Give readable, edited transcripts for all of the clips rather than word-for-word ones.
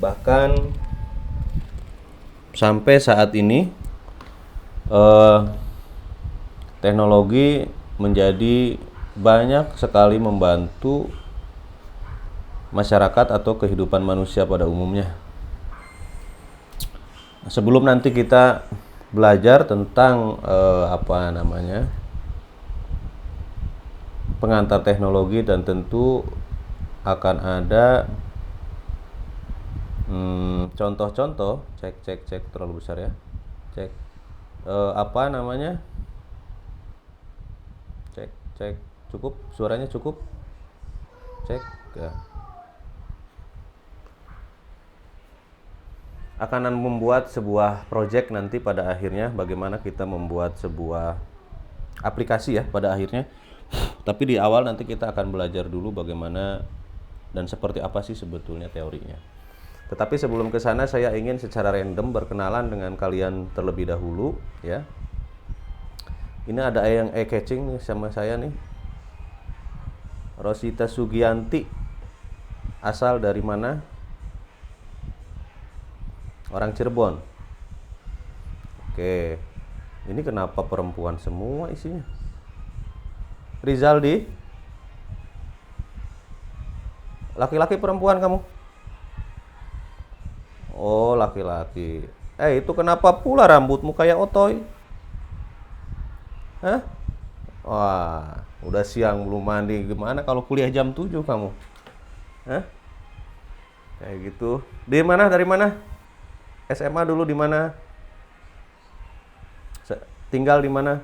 Bahkan sampai saat ini eh, teknologi menjadi banyak sekali membantu masyarakat atau kehidupan manusia pada umumnya. Sebelum nanti kita belajar tentang pengantar teknologi, dan tentu akan ada contoh-contoh. Cek terlalu besar ya. Cek apa namanya? Cek cukup, suaranya cukup. Cek ya. Akan membuat sebuah project nanti pada akhirnya, bagaimana kita membuat sebuah aplikasi ya pada akhirnya. Tapi di awal nanti kita akan belajar dulu bagaimana dan seperti apa sih sebetulnya teorinya. Tetapi sebelum ke sana, saya ingin secara random berkenalan dengan kalian terlebih dahulu ya. Ini ada yang catching nih sama saya nih. Rosita Sugianti, asal dari mana? Orang Cirebon. Oke. Ini kenapa perempuan semua isinya? Rizaldi, laki-laki perempuan kamu? Oh, laki-laki. Itu kenapa pula rambutmu kayak otoy? Hah? Wah, udah siang belum mandi. Gimana kalau kuliah jam 7 kamu? Hah? Kayak gitu. Di mana? Dari mana? SMA dulu di mana? Tinggal di mana?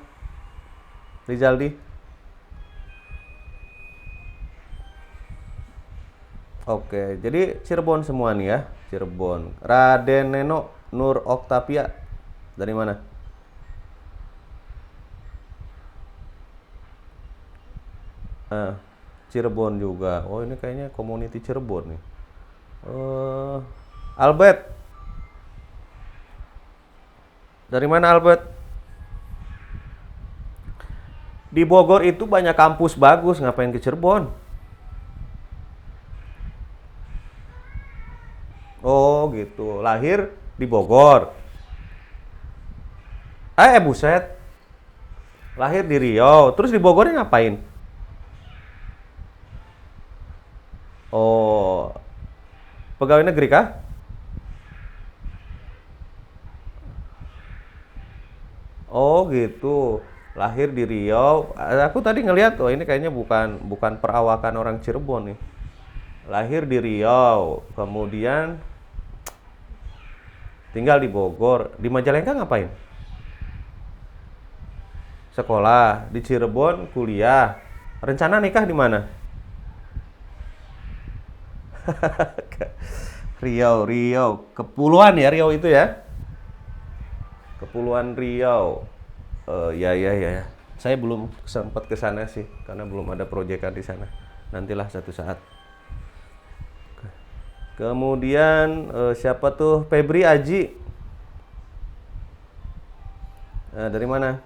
Rizaldi? Oke, jadi Cirebon semua nih ya. Cirebon. Raden Neno Nur Oktavia. Dari mana? Cirebon juga. Oh, ini kayaknya community Cirebon nih. Albert. Dari mana Albert? Di Bogor itu banyak kampus bagus, ngapain ke Cirebon? Oh gitu, lahir di Bogor. Buset, lahir di Riau, terus di Bogornya ngapain? Oh, pegawai negeri kah? Oh gitu, lahir di Riau. Aku tadi ngeliat, oh ini kayaknya bukan bukan perawakan orang Cirebon nih. Lahir di Riau, kemudian tinggal di Bogor. Di Majalengka ngapain? Sekolah. Di Cirebon kuliah. Rencana nikah di mana? Riau, Riau. Kepulauan ya Riau itu ya? Kepulauan Riau. Ya ya ya ya. Saya belum sempat ke sana sih karena belum ada proyekan di sana. Nantilah satu saat. Kemudian siapa tuh? Febri Aji. Dari mana?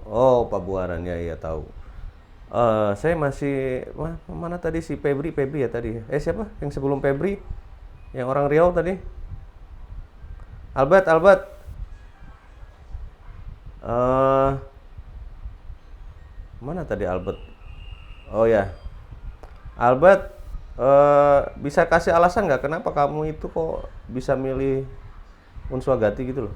Oh, Pabuaran ya, iya tahu. Saya masih mana tadi si Febri ya tadi. Siapa? Yang sebelum Febri? Yang orang Riau tadi? Albert. Eh Mana tadi Albert? Oh ya, Albert. Bisa kasih alasan nggak kenapa kamu itu kok bisa milih Unswagati gitu loh?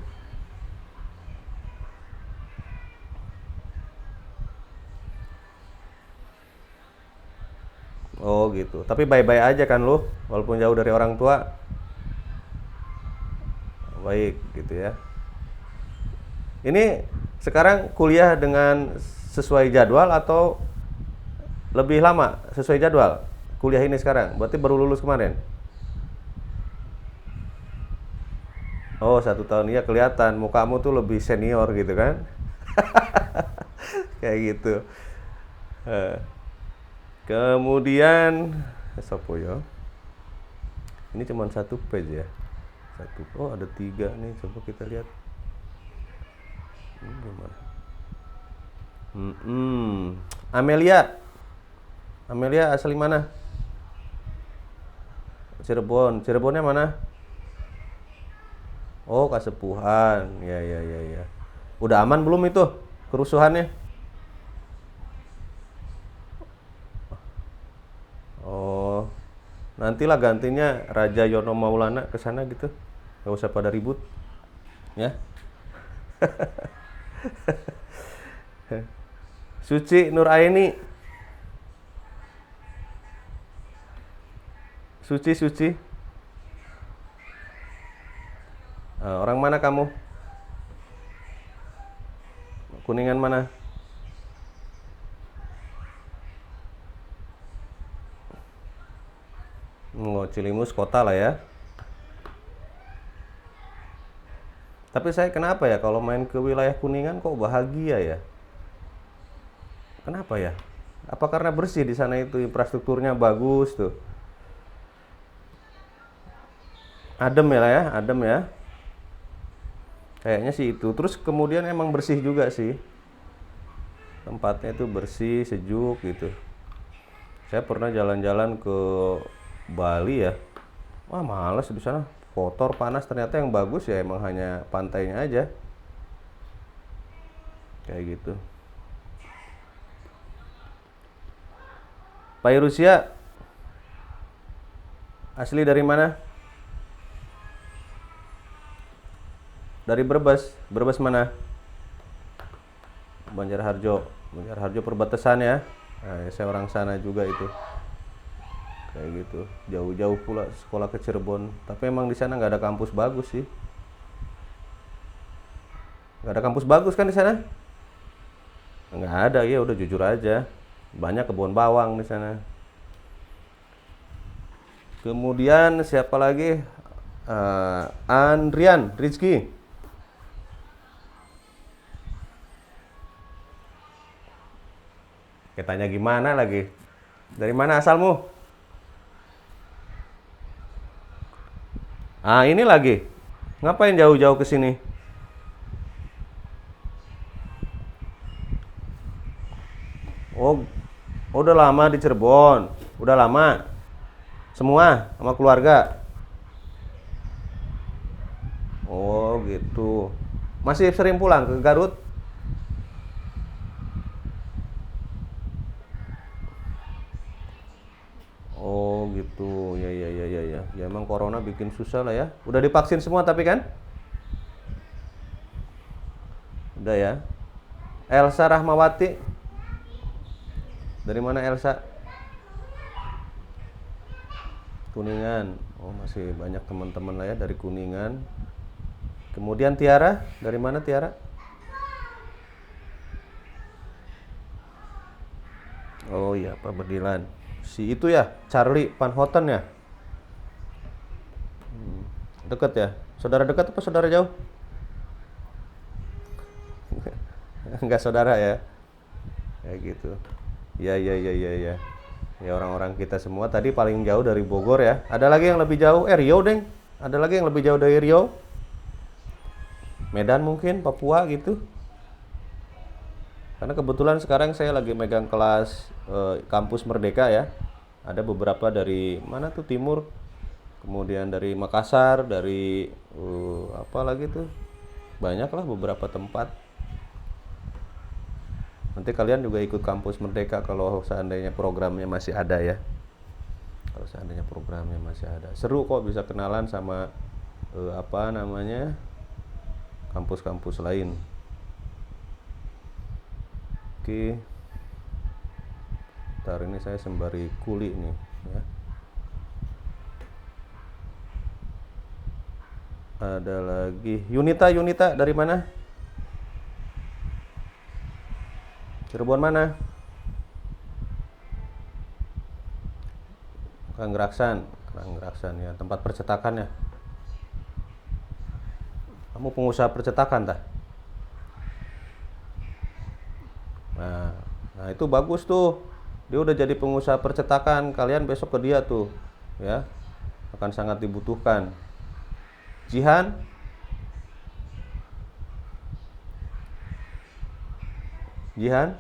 Oh gitu. Tapi bye-bye aja kan lo, walaupun jauh dari orang tua. Baik gitu ya. Ini sekarang kuliah dengan sesuai jadwal atau lebih lama sesuai jadwal? Kuliah ini sekarang, berarti baru lulus kemarin. Oh, 1 tahun ya, kelihatan mukamu tuh lebih senior gitu kan? Kayak gitu. Eh, Kemudian sopo ya? Ini cuma satu page ya. Oh, ada 3 nih. Coba kita lihat. Ini gimana? Amelia. Amelia asli mana? Cirebon. Cirebonnya mana? Oh, Kasepuhan. Ya, ya, ya, ya. Udah aman belum itu kerusuhannya? Oh, nantilah gantinya Raja Yono Maulana ke sana gitu. Gak usah pada ribut, ya. Suci Nuraini, Suci, Suci. Orang mana kamu? Kuningan mana? Oh, Cilimus kota lah ya. Tapi saya kenapa ya kalau main ke wilayah Kuningan kok bahagia ya? Kenapa ya? Apa karena bersih di sana itu infrastrukturnya bagus tuh? Adem ya lah ya, adem ya. Kayaknya sih itu. Terus kemudian emang bersih juga sih. Tempatnya itu bersih, sejuk gitu. Saya pernah jalan-jalan ke Bali ya. Wah, males di sana. Kotor, panas. Ternyata yang bagus ya emang hanya pantainya aja. Kayak gitu. Pak Rusia asli dari mana? Dari Brebes. Brebes mana? Banjarharjo. Banjarharjo perbatasan ya. Nah, saya orang sana juga itu. Kayak gitu. Jauh-jauh pula sekolah ke Cirebon. Tapi emang di sana nggak ada kampus bagus sih. Nggak ada kampus bagus kan di sana? Nggak ada, ya udah jujur aja. Banyak kebun bawang di sana. Kemudian siapa lagi? Andrian Rizky. Katanya gimana lagi? Dari mana asalmu? Ah, ini lagi. Ngapain jauh-jauh ke sini? Oh, udah lama di Cirebon. Udah lama. Semua sama keluarga. Oh, gitu. Masih sering pulang ke Garut? Oh, gitu. Ya, ya, ya, ya, ya. Ya emang corona bikin susah lah ya. Udah divaksin semua tapi kan? Udah ya. Elsa Rahmawati. Dari mana Elsa? Kuningan. Oh, masih banyak teman-teman lah ya dari Kuningan. Kemudian Tiara, dari mana Tiara? Oh iya, Pak Berdilan. Si itu ya, Charlie Van Houten ya. Deket ya? Saudara dekat apa saudara jauh? Enggak saudara ya? Kayak gitu. Ya, ya, ya, ya, ya. Ya orang-orang kita semua tadi paling jauh dari Bogor ya. Ada lagi yang lebih jauh? Riau, Deng. Ada lagi yang lebih jauh dari Riau? Medan mungkin, Papua gitu. Karena kebetulan sekarang saya lagi megang kelas kampus Merdeka ya. Ada beberapa dari mana tuh timur, kemudian dari Makassar, dari apa lagi tuh, banyak lah beberapa tempat. Nanti kalian juga ikut kampus Merdeka kalau seandainya programnya masih ada ya. Kalau seandainya programnya masih ada, seru kok bisa kenalan sama apa namanya, kampus-kampus lain. Oke, ntar ini saya sembari kuli nih ya. Ada lagi Yunita. Yunita dari mana? Cirebon mana? Kanggeraksan. Kanggeraksan ya, tempat percetakan ya. Kamu pengusaha percetakan tah? Nah, itu bagus tuh. Dia udah jadi pengusaha percetakan. Kalian besok ke dia tuh, ya. Akan sangat dibutuhkan. Jihan, Jihan,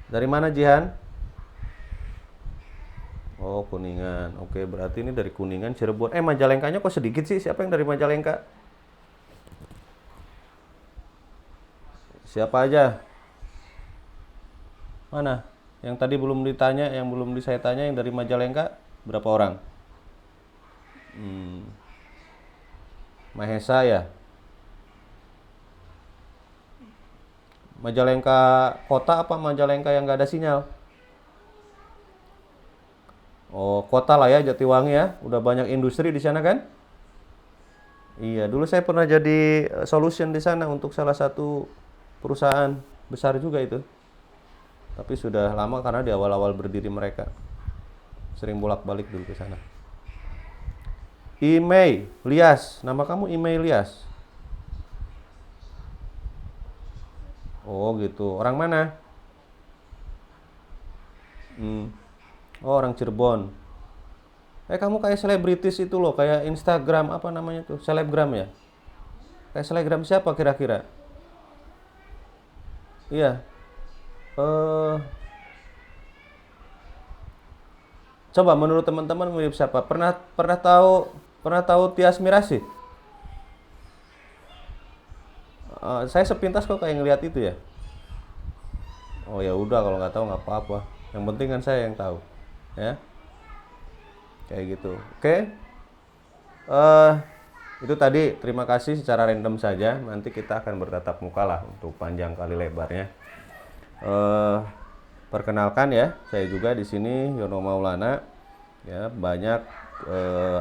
Dari mana Jihan? Oh, Kuningan. Oke, berarti ini dari Kuningan, Cirebon. Majalengkanya kok sedikit sih? Siapa yang dari Majalengka? Siapa aja? Mana? Yang tadi belum ditanya, yang belum saya tanya, yang dari Majalengka berapa orang? Mahesa ya? Majalengka kota apa Majalengka yang nggak ada sinyal? Oh, kota lah ya, Jatiwangi ya. Udah banyak industri di sana kan? Iya, dulu saya pernah jadi solution di sana untuk salah satu perusahaan besar juga itu. Tapi sudah lama karena di awal-awal berdiri mereka. Sering bolak-balik dulu ke sana. Imei Lias, nama kamu Imei Lias. Oh gitu, orang mana? Hmm. Oh, orang Cirebon. Kamu kayak selebritis itu loh, kayak Instagram apa namanya tuh, selebgram ya? Kayak selebgram siapa kira-kira? Iya. Eh, coba menurut teman-teman mirip siapa? Pernah tahu Tias Mirasih? Saya sepintas kok kayak ngeliat itu ya. Oh ya udah, kalau nggak tahu nggak apa-apa. Yang penting kan saya yang tahu, ya. Kayak gitu. Oke. Eh, itu tadi terima kasih secara random saja. Nanti kita akan bertatap muka lah untuk panjang kali lebarnya. Eh, perkenalkan ya, saya juga di sini Yono Maulana. Ya, banyak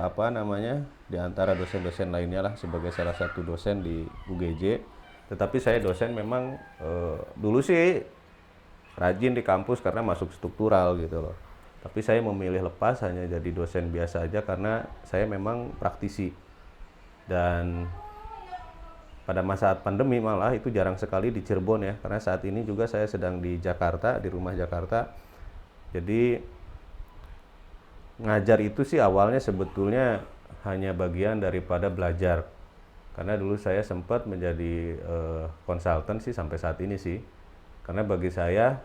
apa namanya di antara dosen-dosen lainnya lah sebagai salah satu dosen di UGJ. Tetapi saya dosen memang dulu sih rajin di kampus karena masuk struktural gitu loh. Tapi saya memilih lepas hanya jadi dosen biasa aja karena saya memang praktisi. Dan pada masa pandemi malah itu jarang sekali di Cirebon ya, karena saat ini juga saya sedang di Jakarta, di rumah Jakarta. Jadi ngajar itu sih awalnya sebetulnya hanya bagian daripada belajar. Karena dulu saya sempat menjadi konsultan sih sampai saat ini sih. Karena bagi saya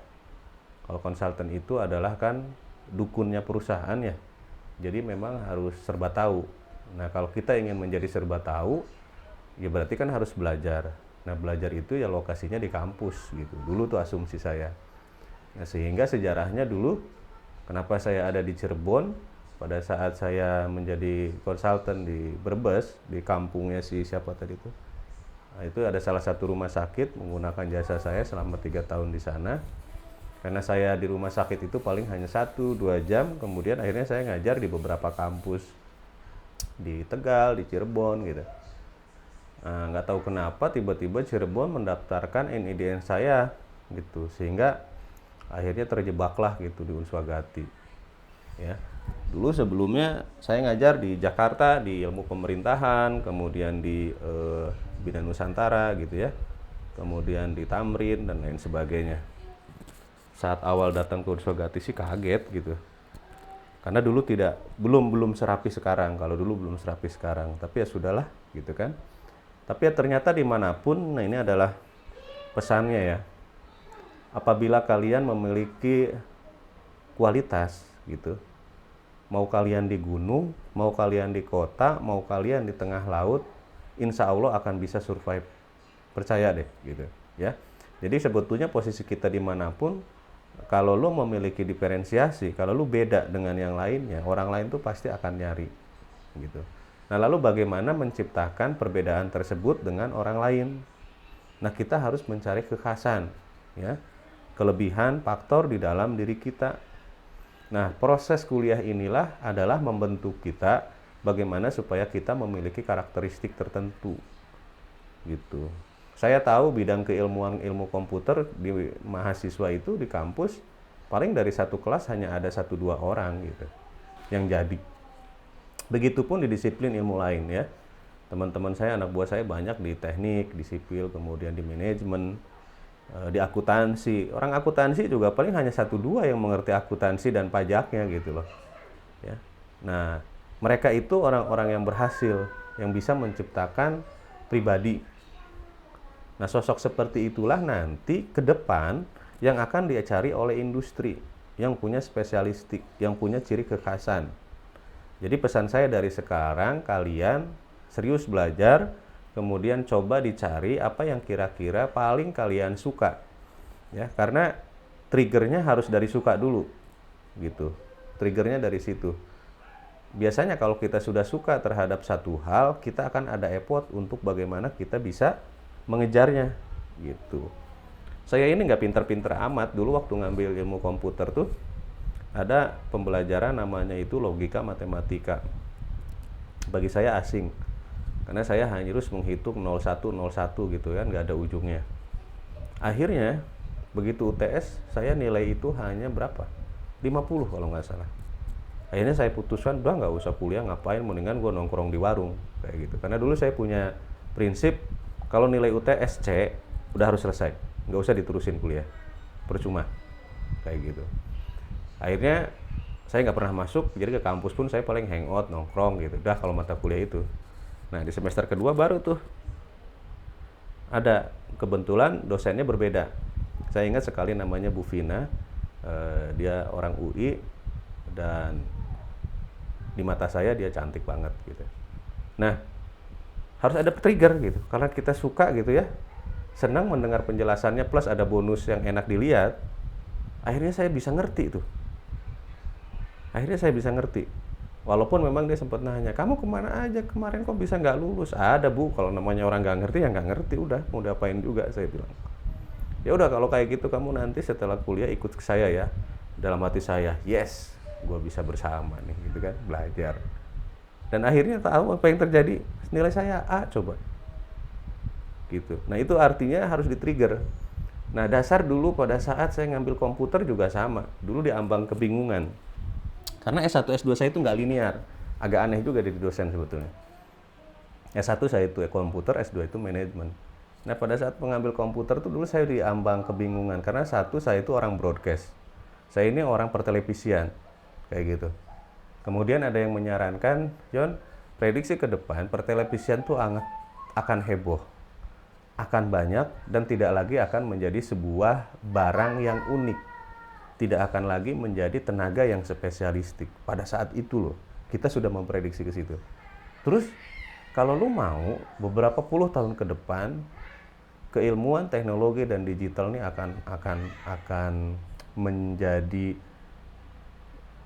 kalau konsultan itu adalah kan dukunnya perusahaan ya. Jadi memang harus serba tahu. Nah, kalau kita ingin menjadi serba tahu, ya berarti kan harus belajar. Nah, belajar itu ya lokasinya di kampus gitu. Dulu tuh asumsi saya. Nah, sehingga sejarahnya dulu kenapa saya ada di Cirebon pada saat saya menjadi konsultan di Brebes, di kampungnya si siapa tadi itu. Nah, itu ada salah satu rumah sakit menggunakan jasa saya selama 3 tahun di sana. Karena saya di rumah sakit itu paling hanya 1-2 jam, kemudian akhirnya saya ngajar di beberapa kampus di Tegal, di Cirebon gitu. Nah, nggak tahu kenapa tiba-tiba Cirebon mendaftarkan NIDN saya gitu, sehingga akhirnya terjebaklah gitu di Unswagati. Ya, dulu sebelumnya saya ngajar di Jakarta di ilmu pemerintahan, kemudian di Bina Nusantara gitu ya, kemudian di Tamrin dan lain sebagainya. Saat awal datang ke Unswagati sih kaget gitu, karena dulu belum serapi sekarang. Kalau dulu belum serapi sekarang, tapi ya sudahlah gitu kan. Tapi ya ternyata dimanapun, nah ini adalah pesannya ya, apabila kalian memiliki kualitas gitu, mau kalian di gunung, mau kalian di kota, mau kalian di tengah laut, insya Allah akan bisa survive, percaya deh gitu ya. Jadi sebetulnya posisi kita dimanapun, kalau lo memiliki diferensiasi, kalau lo beda dengan yang lainnya, orang lain tuh pasti akan nyari gitu. Nah, lalu bagaimana menciptakan perbedaan tersebut dengan orang lain? Nah, kita harus mencari kekhasan ya, kelebihan faktor di dalam diri kita. Nah, proses kuliah inilah adalah membentuk kita bagaimana supaya kita memiliki karakteristik tertentu gitu. Saya tahu bidang keilmuan ilmu komputer di mahasiswa itu di kampus paling dari satu kelas hanya ada 1-2 orang gitu yang jadi. Begitupun di disiplin ilmu lain ya. Teman-teman saya, anak buah saya banyak di teknik, di sipil, kemudian di manajemen, di akuntansi. Orang akuntansi juga paling hanya 1-2 yang mengerti akuntansi dan pajaknya gitu loh. Ya. Nah, mereka itu orang-orang yang berhasil, yang bisa menciptakan pribadi. Nah, sosok seperti itulah nanti ke depan yang akan dicari oleh industri yang punya spesialistik, yang punya ciri kekhasan. Jadi pesan saya dari sekarang, kalian serius belajar, kemudian coba dicari apa yang kira-kira paling kalian suka. Ya, karena triggernya harus dari suka dulu, gitu. Triggernya dari situ. Biasanya kalau kita sudah suka terhadap satu hal, kita akan ada effort untuk bagaimana kita bisa mengejarnya, gitu. Saya ini nggak pinter-pinter amat. Dulu waktu ngambil ilmu komputer tuh, ada pembelajaran namanya itu logika matematika. Bagi saya asing, karena saya hanya harus menghitung 01, 01 gitu kan, nggak ada ujungnya. Akhirnya, begitu UTS, saya nilai itu hanya berapa? 50 kalau nggak salah. Akhirnya saya putuskan, udah nggak usah kuliah, ngapain, mendingan gue nongkrong di warung, kayak gitu. Karena dulu saya punya prinsip, kalau nilai UTS C, udah harus selesai, nggak usah diterusin kuliah, percuma, kayak gitu. Akhirnya, saya nggak pernah masuk, jadi ke kampus pun saya paling hangout, nongkrong gitu, udah kalau mata kuliah itu. Nah, di semester kedua baru tuh, ada kebetulan dosennya berbeda. Saya ingat sekali namanya Bu Vina, dia orang UI, dan di mata saya dia cantik banget gitu. Nah, harus ada trigger gitu, karena kita suka gitu ya, senang mendengar penjelasannya, plus ada bonus yang enak dilihat. Akhirnya saya bisa ngerti tuh. Walaupun memang dia sempat nanya, kamu kemana aja kemarin, kok bisa nggak lulus? Ada Bu, kalau namanya orang nggak ngerti ya nggak ngerti, udah mau diapain juga, saya bilang. Ya udah kalau kayak gitu kamu nanti setelah kuliah ikut ke saya ya. Dalam hati saya, yes, gue bisa bersama nih gitu kan, belajar. Dan akhirnya tahu apa yang terjadi, nilai saya A coba gitu. Nah itu artinya harus di-trigger. Nah dasar dulu pada saat saya ngambil komputer juga sama, dulu diambang kebingungan karena S1 S2 saya itu nggak linear, agak aneh juga dari dosen sebetulnya. S1 saya itu komputer, S2 itu manajemen. Nah pada saat mengambil komputer tuh dulu saya diambang kebingungan karena satu, saya itu orang broadcast, saya ini orang pertelevisian, kayak gitu. Kemudian ada yang menyarankan, John, prediksi ke depan pertelevisian tuh akan heboh, akan banyak, dan tidak lagi akan menjadi sebuah barang yang unik, tidak akan lagi menjadi tenaga yang spesialistik. Pada saat itu loh, kita sudah memprediksi ke situ. Terus kalau lu mau beberapa puluh tahun ke depan, keilmuan teknologi dan digital ini akan menjadi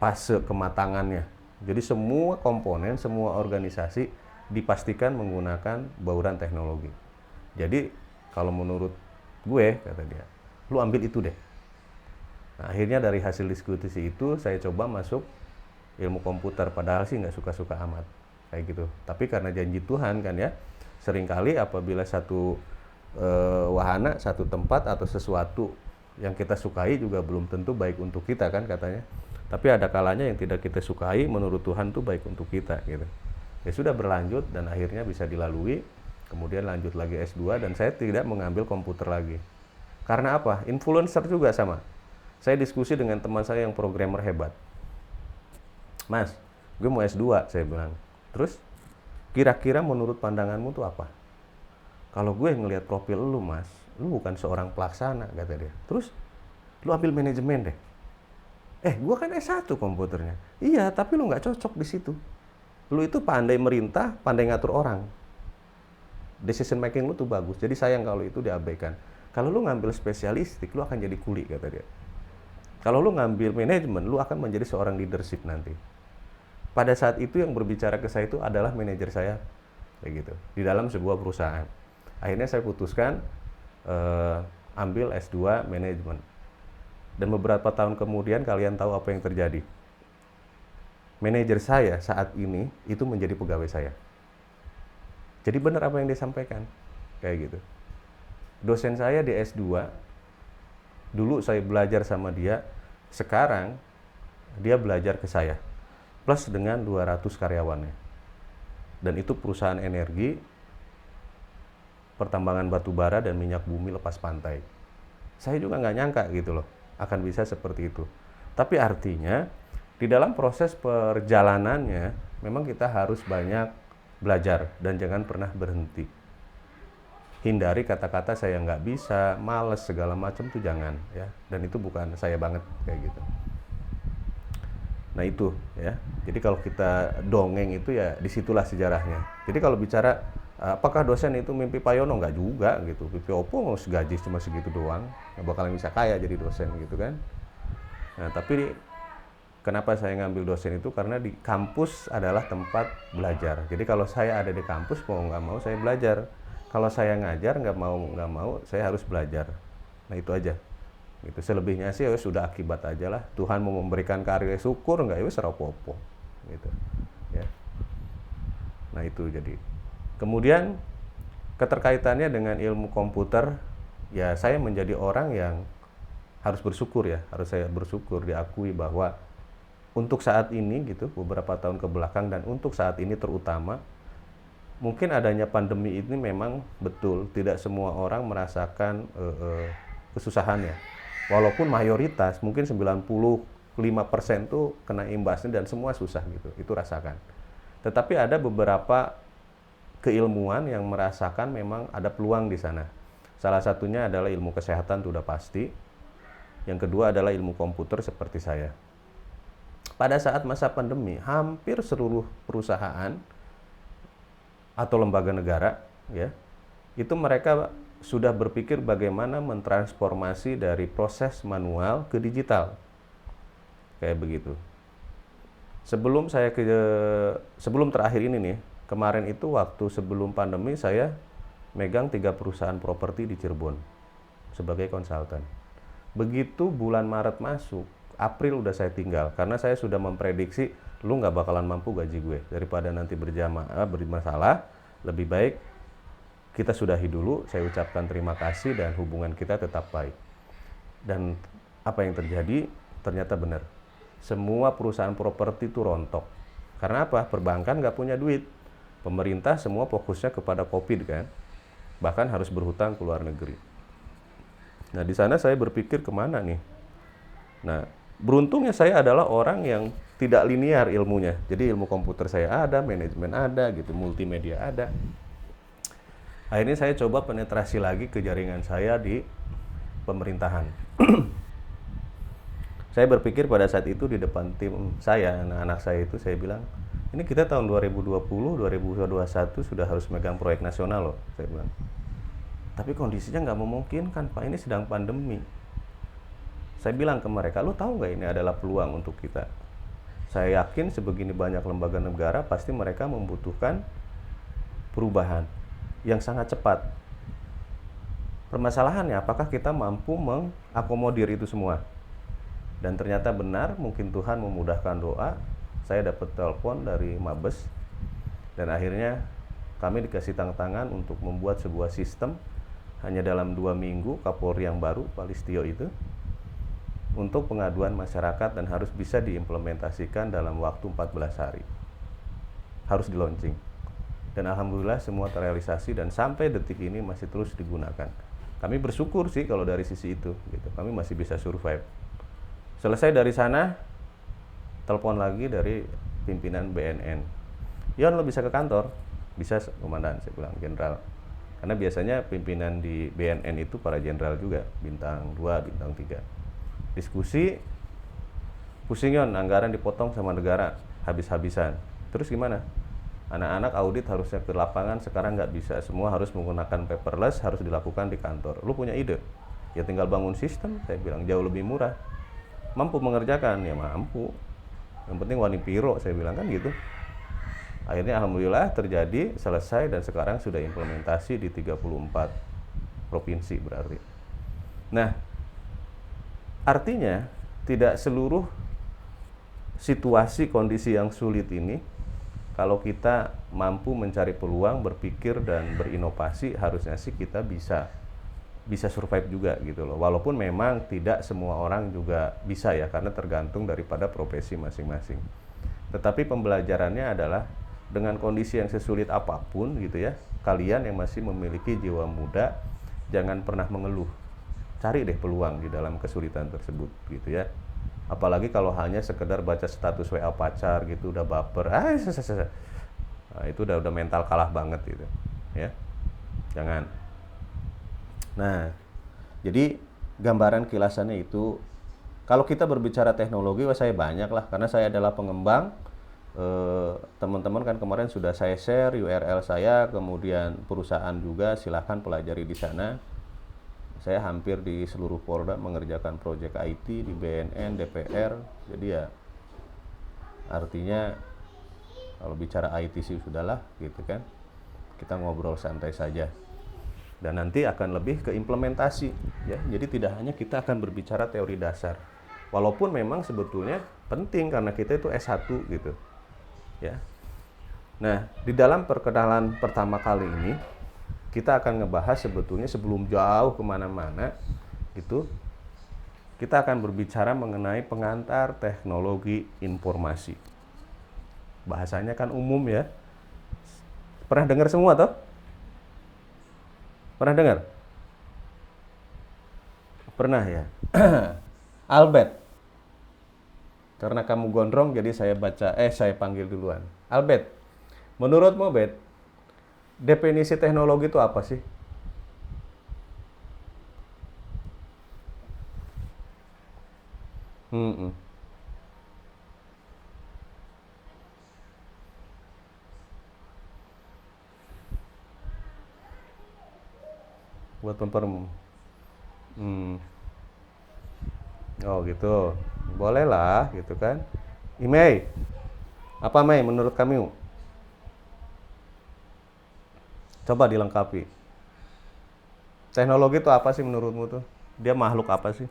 fase kematangannya. Jadi semua komponen, semua organisasi dipastikan menggunakan bauran teknologi. Jadi kalau menurut gue, kata dia, lu ambil itu deh. Nah, akhirnya dari hasil diskusi itu saya coba masuk ilmu komputer, padahal sih nggak suka-suka amat kayak gitu. Tapi karena janji Tuhan kan ya, seringkali apabila satu wahana, satu tempat atau sesuatu yang kita sukai juga belum tentu baik untuk kita kan katanya. Tapi ada kalanya yang tidak kita sukai menurut Tuhan tuh baik untuk kita gitu. Ya sudah berlanjut dan akhirnya bisa dilalui. Kemudian lanjut lagi S2 dan saya tidak mengambil komputer lagi. Karena apa? Influencer juga sama. Saya diskusi dengan teman saya yang programmer hebat. Mas, gue mau S2, saya bilang. Terus, kira-kira menurut pandanganmu tuh apa? Kalau gue ngelihat profil lu, Mas, lu bukan seorang pelaksana, kata dia. Terus, lu ambil manajemen deh. Gue kan S1 komputernya. Iya, tapi lu nggak cocok di situ. Lu itu pandai merintah, pandai ngatur orang. Decision making lu tuh bagus. Jadi sayang kalau itu diabaikan. Kalau lu ngambil spesialistik, lu akan jadi kuli, kata dia. Kalau lu ngambil manajemen, lu akan menjadi seorang leadership nanti. Pada saat itu yang berbicara ke saya itu adalah manajer saya, kayak gitu, di dalam sebuah perusahaan. Akhirnya saya putuskan ambil S2 manajemen. Dan beberapa tahun kemudian kalian tahu apa yang terjadi. Manajer saya saat ini itu menjadi pegawai saya. Jadi benar apa yang dia sampaikan, kayak gitu. Dosen saya di S2, dulu saya belajar sama dia, sekarang dia belajar ke saya. Plus dengan 200 karyawannya. Dan itu perusahaan energi, pertambangan batu bara dan minyak bumi lepas pantai. Saya juga nggak nyangka gitu loh, akan bisa seperti itu. Tapi artinya, di dalam proses perjalanannya, memang kita harus banyak belajar dan jangan pernah berhenti. hindari kata-kata saya nggak bisa, males segala macam tuh jangan ya. Dan itu bukan saya banget kayak gitu. Nah itu ya. Jadi kalau kita dongeng itu ya disitulah sejarahnya. Jadi kalau bicara apakah dosen itu mimpi Pak Yono, nggak juga gitu. Mimpi Oppo mau segaji cuma segitu doang, nggak bakalan bisa kaya jadi dosen gitu kan. Nah tapi kenapa saya ngambil dosen itu karena di kampus adalah tempat belajar. Jadi kalau saya ada di kampus mau nggak mau saya belajar. Kalau saya ngajar nggak mau saya harus belajar. Nah itu aja. Itu selebihnya sih ya sudah akibat aja lah. Tuhan mau memberikan karir syukur nggak ya serapopo gitu ya. Nah itu jadi kemudian keterkaitannya dengan ilmu komputer ya saya menjadi orang yang harus bersyukur ya, harus saya bersyukur diakui bahwa untuk saat ini gitu beberapa tahun ke belakang dan untuk saat ini terutama mungkin adanya pandemi ini memang betul tidak semua orang merasakan kesusahannya. Walaupun mayoritas mungkin 95% tuh kena imbasnya dan semua susah gitu, itu rasakan. Tetapi ada beberapa keilmuan yang merasakan memang ada peluang di sana. Salah satunya adalah ilmu kesehatan, itu udah pasti. Yang kedua adalah ilmu komputer seperti saya. Pada saat masa pandemi, hampir seluruh perusahaan atau lembaga negara, ya, itu mereka sudah berpikir bagaimana mentransformasi dari proses manual ke digital. Kayak begitu. Sebelum terakhir ini nih, kemarin itu waktu sebelum pandemi saya megang 3 perusahaan properti di Cirebon sebagai konsultan. Begitu bulan Maret masuk, April udah saya tinggal karena saya sudah memprediksi lu nggak bakalan mampu gaji gue, daripada nanti bermasalah, lebih baik kita sudahi dulu. Saya ucapkan terima kasih dan hubungan kita tetap baik. Dan apa yang terjadi ternyata benar. Semua perusahaan properti itu rontok. Karena apa? Perbankan nggak punya duit. Pemerintah semua fokusnya kepada COVID kan. Bahkan harus berhutang ke luar negeri. Nah di sana saya berpikir kemana nih? Nah beruntungnya saya adalah orang yang tidak linear ilmunya. Jadi ilmu komputer saya ada, manajemen ada, gitu, multimedia ada. Akhirnya saya coba penetrasi lagi ke jaringan saya di pemerintahan. Saya berpikir pada saat itu di depan tim saya, anak-anak saya itu saya bilang, ini kita tahun 2020, 2021 sudah harus megang proyek nasional loh, saya bilang. Tapi kondisinya nggak memungkinkan, Pak, ini sedang pandemi. Saya bilang ke mereka, lu tahu nggak ini adalah peluang untuk kita? Saya yakin sebegini banyak lembaga negara pasti mereka membutuhkan perubahan yang sangat cepat. Permasalahannya apakah kita mampu mengakomodir itu semua? Dan ternyata benar, mungkin Tuhan memudahkan doa. Saya dapat telepon dari Mabes dan akhirnya kami dikasih tangan untuk membuat sebuah sistem hanya dalam 2 minggu. Kapolri yang baru, Pak Listio itu, untuk pengaduan masyarakat dan harus bisa diimplementasikan dalam waktu 14 hari. Harus di launching. Dan alhamdulillah semua terrealisasi dan sampai detik ini masih terus digunakan. Kami bersyukur sih kalau dari sisi itu, gitu. Kami masih bisa survive. Selesai dari sana, telepon lagi dari pimpinan BNN. Yon, lo bisa ke kantor? Bisa, komandan, saya bilang, jenderal. Karena biasanya pimpinan di BNN itu para jenderal juga, bintang 2, bintang 3. Diskusi, pusing Yon, anggaran dipotong sama negara, habis-habisan. Terus gimana? Anak-anak audit harusnya ke lapangan, sekarang nggak bisa. Semua harus menggunakan paperless, harus dilakukan di kantor. Lu punya ide? Ya tinggal bangun sistem, saya bilang, jauh lebih murah. Mampu mengerjakan? Ya mampu. Yang penting wani piro, saya bilang kan gitu. Akhirnya alhamdulillah terjadi, selesai, dan sekarang sudah implementasi di 34 provinsi berarti. Nah, artinya tidak seluruh situasi kondisi yang sulit ini, kalau kita mampu mencari peluang, berpikir dan berinovasi, harusnya sih kita bisa survive juga gitu loh. Walaupun memang tidak semua orang juga bisa ya, karena tergantung daripada profesi masing-masing. Tetapi pembelajarannya adalah dengan kondisi yang sesulit apapun gitu ya, kalian yang masih memiliki jiwa muda, jangan pernah mengeluh. Cari deh peluang di dalam kesulitan tersebut gitu ya. Apalagi kalau hanya sekedar baca status WA pacar gitu udah baper, nah, itu udah mental kalah banget gitu ya. Jangan. Nah, jadi gambaran kilasannya itu, kalau kita berbicara teknologi, wah saya banyak lah, karena saya adalah pengembang. Teman-teman kan kemarin sudah saya share URL saya, kemudian perusahaan juga, silahkan pelajari di sana. Saya hampir di seluruh Polda mengerjakan proyek IT di BNN, DPR. Jadi ya artinya kalau bicara IT sih sudahlah gitu kan. Kita ngobrol santai saja. Dan nanti akan lebih ke implementasi ya. Jadi tidak hanya kita akan berbicara teori dasar. Walaupun memang sebetulnya penting karena kita itu S1 gitu. Ya. Nah, di dalam perkenalan pertama kali ini kita akan ngebahas sebetulnya sebelum jauh kemana-mana itu kita akan berbicara mengenai pengantar teknologi informasi. Bahasanya kan umum ya. Pernah dengar semua toh? Pernah dengar? Pernah ya? Albert. Karena kamu gondrong jadi saya panggil duluan. Albert, menurutmu Bet, definisi teknologi itu apa sih? Hmm, buat hmm. Oh gitu. Boleh lah gitu kan. Imei, apa Mei menurut kamu? Coba dilengkapi. Teknologi itu apa sih menurutmu tuh? Dia makhluk apa sih?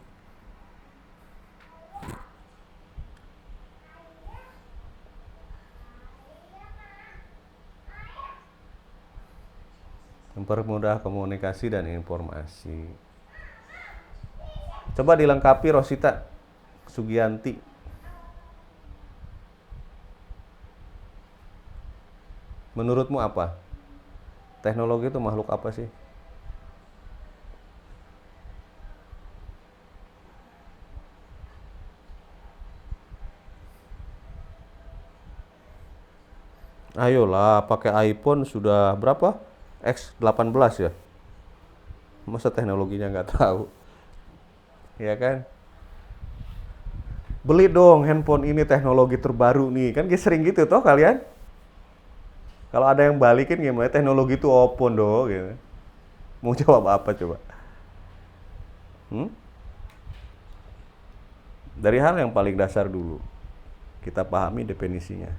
Mempermudah komunikasi dan informasi. Coba dilengkapi Rosita Sugianti. Menurutmu apa? Teknologi itu makhluk apa sih? Ayolah, pakai iPhone sudah berapa? X18 ya? Masa teknologinya nggak tahu? Ya kan? Beli dong handphone ini teknologi terbaru nih. Kan sering gitu toh kalian? Kalau ada yang balikin gimana? Teknologi itu open dong gitu. Mau jawab apa coba? Hmm? Dari hal yang paling dasar dulu. Kita pahami definisinya.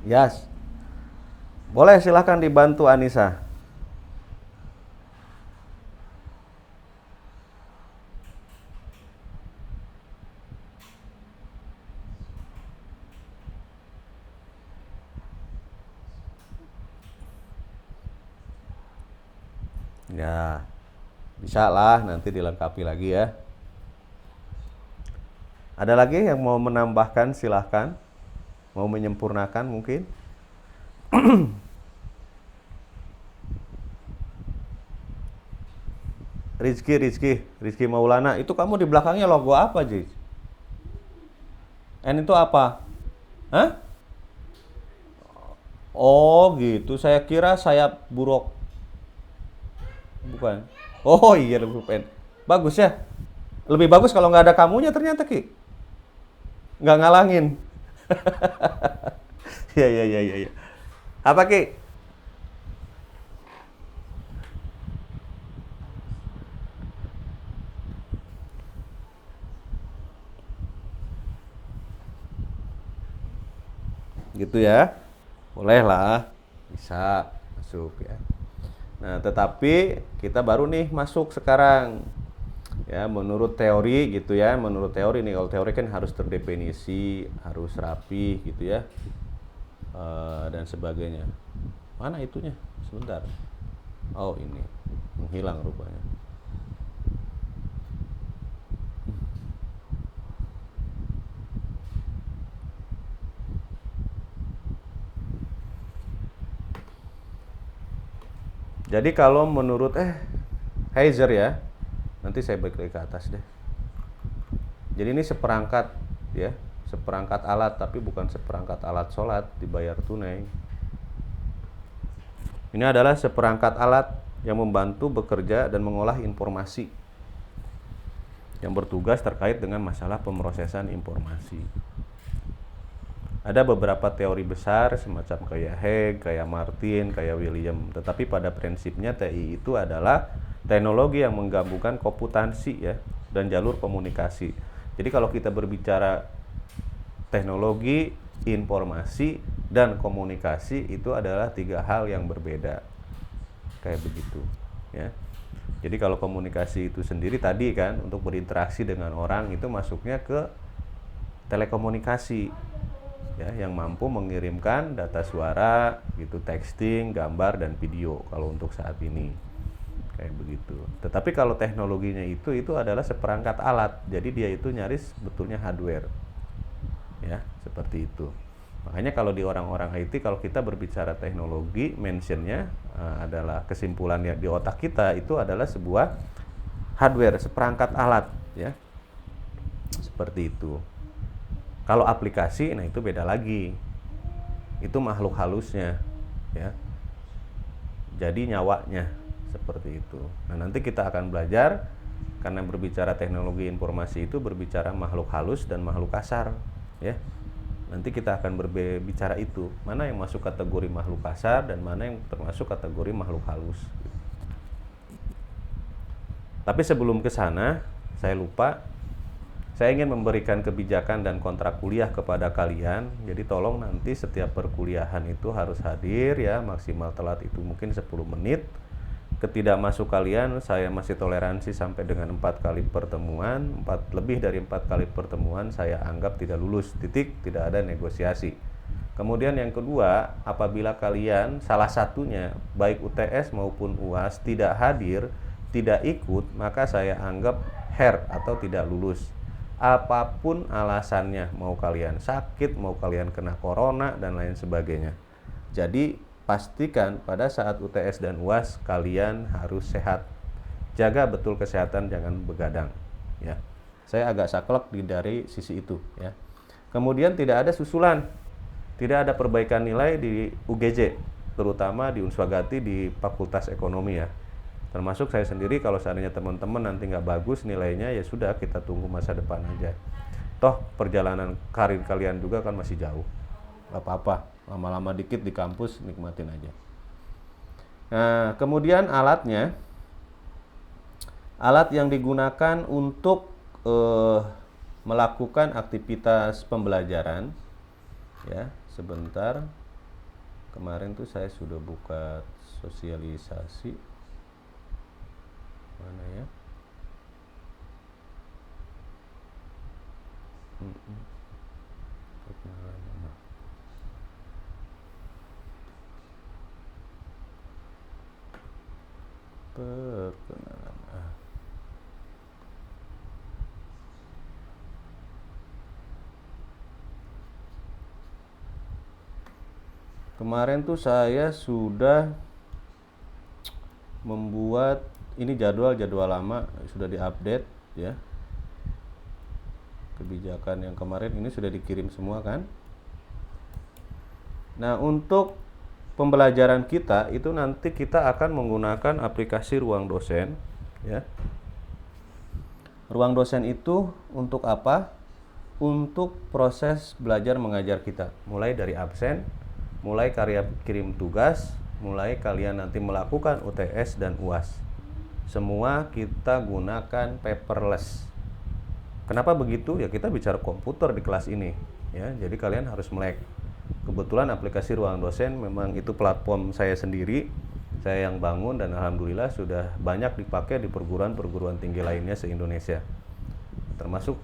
Yes. Boleh silahkan dibantu Anissa. Ya, bisa lah nanti dilengkapi lagi ya. Ada lagi yang mau menambahkan silahkan. Mau menyempurnakan mungkin. Rizky Maulana. Itu kamu di belakangnya logo apa, Ji? N itu apa? Hah? Oh gitu, saya kira sayap buruk. Bukan. Oh iya, huruf N. Bagus ya. Lebih bagus kalau nggak ada kamunya ternyata Ki. Nggak ngalangin. Iya iya iya iya. Apa Ki? Gitu ya. Boleh lah. Bisa masuk ya. Nah, tetapi kita baru nih masuk sekarang. Ya, menurut teori gitu ya. Menurut teori nih, kalau teori kan harus terdefinisi, harus rapi gitu ya. Dan sebagainya. Mana itunya? Sebentar. Oh, ini. Menghilang rupanya. Jadi kalau menurut Heiser ya, nanti saya balik lagi ke atas deh. Jadi ini seperangkat ya, seperangkat alat tapi bukan seperangkat alat sholat dibayar tunai. Ini adalah seperangkat alat yang membantu bekerja dan mengolah informasi yang bertugas terkait dengan masalah pemrosesan informasi. Ada beberapa teori besar semacam kayak Hegg, kayak Martin, kayak William. Tetapi pada prinsipnya TI itu adalah teknologi yang menggabungkan komputansi ya dan jalur komunikasi. Jadi kalau kita berbicara teknologi, informasi, dan komunikasi itu adalah 3 hal yang berbeda. Kayak begitu ya. Jadi kalau komunikasi itu sendiri tadi kan untuk berinteraksi dengan orang itu masuknya ke telekomunikasi ya, yang mampu mengirimkan data suara gitu, texting, gambar dan video kalau untuk saat ini kayak begitu. Tetapi kalau teknologinya itu adalah seperangkat alat, jadi dia itu nyaris betulnya hardware ya, seperti itu. Makanya kalau di orang-orang IT kalau kita berbicara teknologi, mentionnya adalah kesimpulannya di otak kita itu adalah sebuah hardware, seperangkat alat ya, seperti itu. Kalau aplikasi, nah itu beda lagi. Itu makhluk halusnya, ya. Jadi nyawanya seperti itu. Nah nanti kita akan belajar karena berbicara teknologi informasi itu berbicara makhluk halus dan makhluk kasar, ya. Nanti kita akan berbicara itu mana yang masuk kategori makhluk kasar dan mana yang termasuk kategori makhluk halus. Tapi sebelum ke sana, saya lupa. Saya ingin memberikan kebijakan dan kontrak kuliah kepada kalian. Jadi tolong nanti setiap perkuliahan itu harus hadir ya, maksimal telat itu mungkin 10 menit. Ketidak masuk kalian saya masih toleransi sampai dengan 4 kali pertemuan. Lebih dari 4 kali pertemuan saya anggap tidak lulus, titik, tidak ada negosiasi. Kemudian yang kedua, apabila kalian salah satunya baik UTS maupun UAS tidak hadir, tidak ikut, maka saya anggap HER atau tidak lulus. Apapun alasannya, mau kalian sakit, mau kalian kena corona dan lain sebagainya. Jadi pastikan pada saat UTS dan UAS kalian harus sehat. Jaga betul kesehatan, jangan begadang ya. Saya agak saklek dari sisi itu ya. Kemudian tidak ada susulan. Tidak ada perbaikan nilai di UGJ, terutama di Unswagati di Fakultas Ekonomi ya. Termasuk saya sendiri, kalau seandainya teman-teman nanti nggak bagus nilainya, ya sudah kita tunggu masa depan aja. Toh perjalanan karir kalian juga kan masih jauh. Nggak apa-apa, lama-lama dikit di kampus nikmatin aja. Nah, kemudian alatnya, alat yang digunakan untuk melakukan aktivitas pembelajaran, ya sebentar. Kemarin tuh saya sudah buka sosialisasi. Mana ya? Perkenalan. Kemarin tuh saya sudah membuat ini jadwal lama sudah diupdate ya. Kebijakan yang kemarin ini sudah dikirim semua kan. Nah untuk pembelajaran kita itu nanti kita akan menggunakan aplikasi Ruang Dosen ya. Ruang Dosen itu untuk apa? Untuk proses belajar mengajar kita, mulai dari absen, mulai karya kirim tugas, mulai kalian nanti melakukan UTS dan UAS. Semua kita gunakan paperless. Kenapa begitu? Ya kita bicara komputer di kelas ini ya. Jadi kalian harus melek. Kebetulan aplikasi Ruang Dosen memang itu platform saya sendiri, saya yang bangun dan alhamdulillah sudah banyak dipakai di perguruan-perguruan tinggi lainnya se-Indonesia. Termasuk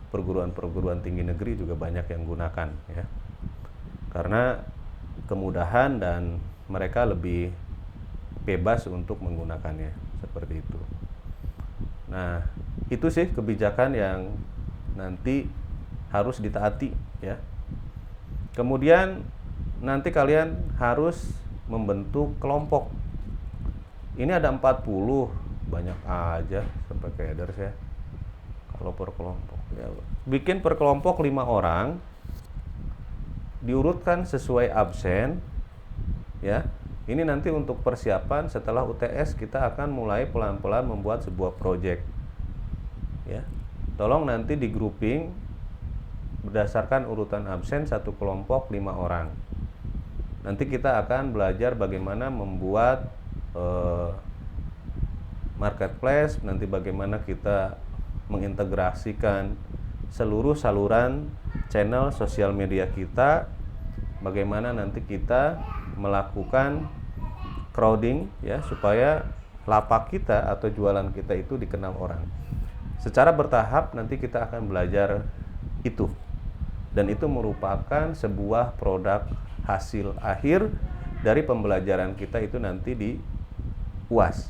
perguruan-perguruan tinggi negeri juga banyak yang gunakan ya. Karena kemudahan dan mereka lebih bebas untuk menggunakannya seperti itu. Nah, itu sih kebijakan yang nanti harus ditaati ya. Kemudian nanti kalian harus membentuk kelompok. Ini ada 40, banyak aja sampai keders ya. Kalau per kelompok ya, bikin per kelompok 5 orang, diurutkan sesuai absen ya. Ini nanti untuk persiapan setelah UTS kita akan mulai pelan-pelan membuat sebuah project. Ya. Tolong nanti di grouping berdasarkan urutan absen satu kelompok 5 orang. Nanti kita akan belajar bagaimana membuat marketplace, nanti bagaimana kita mengintegrasikan seluruh saluran channel sosial media kita, bagaimana nanti kita melakukan crowding ya supaya lapak kita atau jualan kita itu dikenal orang. Secara bertahap nanti kita akan belajar itu. Dan itu merupakan sebuah produk hasil akhir dari pembelajaran kita itu nanti di UAS.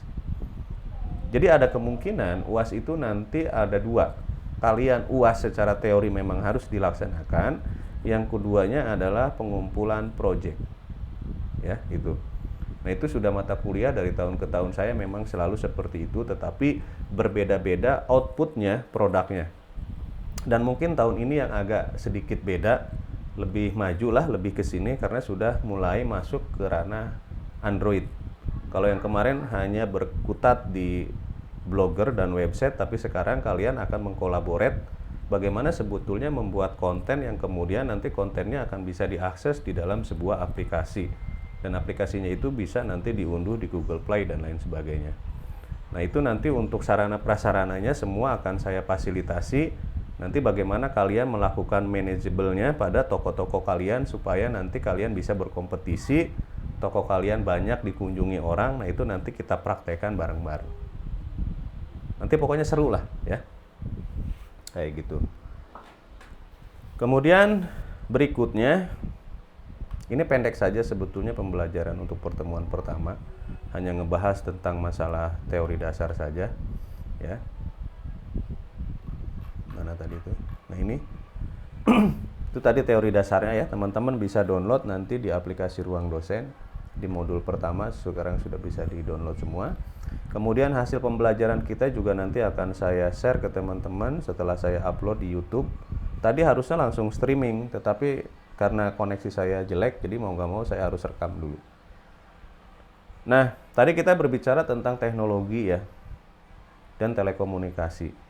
Jadi ada kemungkinan UAS itu nanti ada dua. Kalian UAS secara teori memang harus dilaksanakan. Yang keduanya adalah pengumpulan project. Ya, itu. Nah, itu sudah mata kuliah dari tahun ke tahun saya memang selalu seperti itu, tetapi berbeda-beda outputnya, produknya. Dan mungkin tahun ini yang agak sedikit beda, lebih maju lah, lebih ke sini karena sudah mulai masuk ke ranah Android. Kalau yang kemarin hanya berkutat di blogger dan website, tapi sekarang kalian akan mengkolaborate bagaimana sebetulnya membuat konten yang kemudian nanti kontennya akan bisa diakses di dalam sebuah aplikasi. Dan aplikasinya itu bisa nanti diunduh di Google Play dan lain sebagainya. Nah, itu nanti untuk sarana prasarananya semua akan saya fasilitasi. Nanti bagaimana kalian melakukan manajebilnya pada toko-toko kalian supaya nanti kalian bisa berkompetisi, toko kalian banyak dikunjungi orang. Nah, itu nanti kita praktekkan bareng-bareng. Nanti pokoknya seru lah ya. Kayak gitu. Kemudian berikutnya, ini pendek saja sebetulnya pembelajaran untuk pertemuan pertama, hanya ngebahas tentang masalah teori dasar saja ya. Mana tadi itu? Nah, ini itu tadi teori dasarnya ya, teman-teman bisa download nanti di aplikasi Ruang Dosen di modul pertama, sekarang sudah bisa di-download semua. Kemudian hasil pembelajaran kita juga nanti akan saya share ke teman-teman setelah saya upload di YouTube. Tadi harusnya langsung streaming, tetapi karena koneksi saya jelek, jadi mau nggak mau saya harus rekam dulu. Nah, tadi kita berbicara tentang teknologi ya, dan telekomunikasi.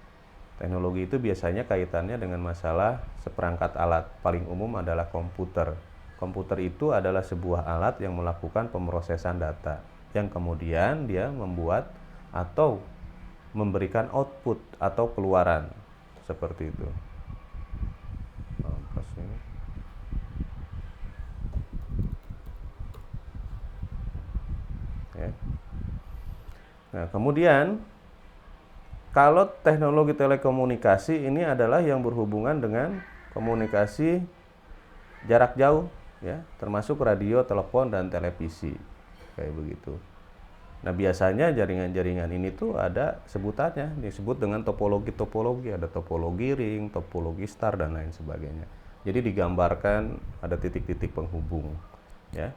Teknologi itu biasanya kaitannya dengan masalah seperangkat alat. Paling umum adalah komputer. Komputer itu adalah sebuah alat yang melakukan pemrosesan data, yang kemudian dia membuat atau memberikan output atau keluaran. Seperti itu. Ya. Nah, kemudian kalau teknologi telekomunikasi ini adalah yang berhubungan dengan komunikasi jarak jauh ya, termasuk radio, telepon dan televisi. Kayak begitu. Nah, biasanya jaringan-jaringan ini tuh ada sebutannya, disebut dengan topologi-topologi, ada topologi ring, topologi star dan lain sebagainya. Jadi digambarkan ada titik-titik penghubung ya.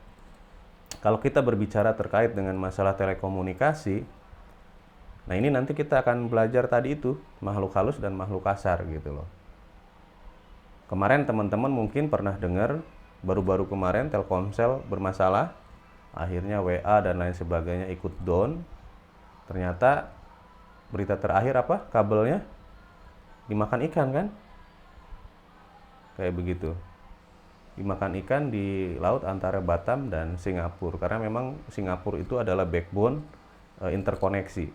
Kalau kita berbicara terkait dengan masalah telekomunikasi, nah ini nanti kita akan belajar tadi itu, makhluk halus dan makhluk kasar gitu loh. Kemarin teman-teman mungkin pernah dengar, baru-baru kemarin Telkomsel bermasalah, akhirnya WA dan lain sebagainya ikut down. Ternyata berita terakhir apa? Kabelnya dimakan ikan kan? Kayak begitu. Dimakan ikan di laut antara Batam dan Singapura, karena memang Singapura itu adalah backbone interkoneksi.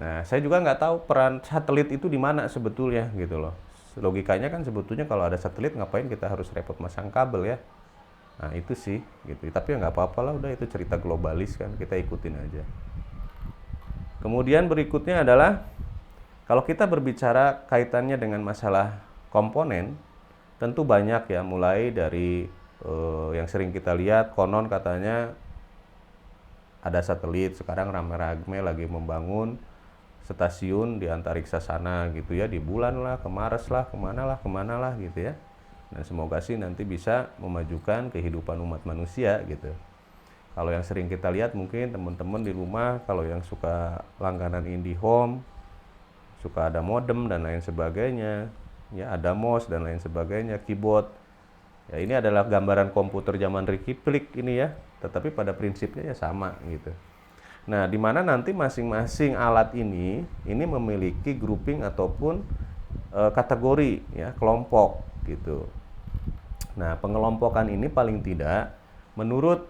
Nah, saya juga nggak tahu peran satelit itu di mana sebetulnya gitu loh. Logikanya kan sebetulnya kalau ada satelit ngapain kita harus repot masang kabel ya. Nah, itu sih gitu. Tapi ya nggak apa-apa lah, udah itu cerita globalis kan, kita ikutin aja. Kemudian berikutnya adalah kalau kita berbicara kaitannya dengan masalah komponen, tentu banyak ya, mulai dari yang sering kita lihat, konon katanya ada satelit sekarang rame-rame lagi membangun stasiun di antariksa sana gitu ya, di bulan lah, ke Mars lah, kemana lah gitu ya. Dan semoga sih nanti bisa memajukan kehidupan umat manusia gitu. Kalau yang sering kita lihat mungkin teman-teman di rumah, kalau yang suka langganan IndiHome, suka ada modem dan lain sebagainya, ya ada mouse dan lain sebagainya, keyboard. Ya ini adalah gambaran komputer zaman Ricky Flick ini ya, tetapi pada prinsipnya ya sama gitu. Nah, di mana nanti masing-masing alat ini memiliki grouping ataupun kategori ya, kelompok gitu. Nah, pengelompokan ini paling tidak menurut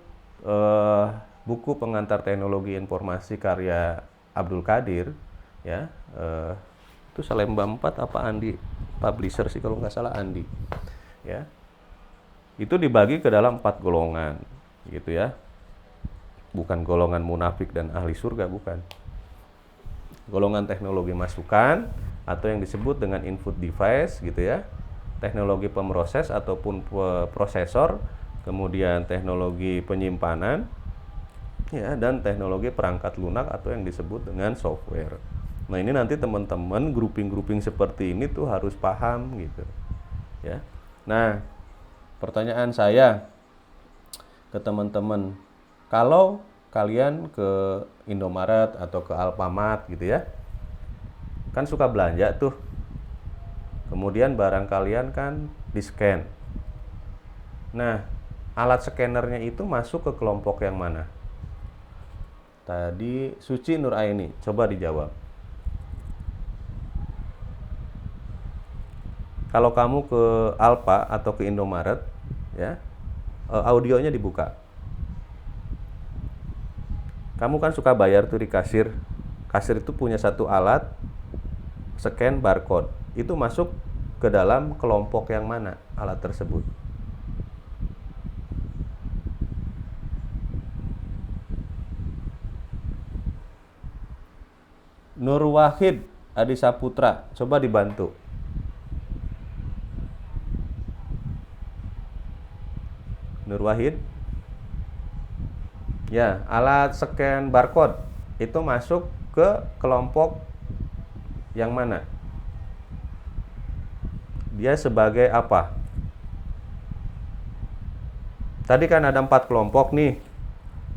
buku pengantar teknologi informasi karya Abdul Qadir ya, itu Salemba 4 apa Andi publisher sih kalau nggak salah, Andi ya, itu dibagi ke dalam 4 golongan gitu ya. Bukan golongan munafik dan ahli surga, bukan. Golongan teknologi masukan atau yang disebut dengan input device gitu ya. Teknologi pemroses ataupun prosesor, kemudian teknologi penyimpanan ya, dan teknologi perangkat lunak atau yang disebut dengan software. Nah, ini nanti teman-teman grouping-grouping seperti ini tuh harus paham gitu. Ya. Nah, pertanyaan saya ke teman-teman, kalau kalian ke Indomaret atau ke Alfamart gitu ya, kan suka belanja tuh. Kemudian barang kalian kan di-scan. Nah, alat scannernya itu masuk ke kelompok yang mana? Tadi Suci Nuraini, coba dijawab. Kalau kamu ke Alfa atau ke Indomaret ya, audionya dibuka. Kamu kan suka bayar tuh di kasir. Kasir itu punya satu alat scan barcode. Itu masuk ke dalam kelompok yang mana alat tersebut? Nur Wahid Adi Saputra, coba dibantu. Nur Wahid. Ya, alat scan barcode itu masuk ke kelompok yang mana? Dia sebagai apa? Tadi kan ada 4 kelompok nih,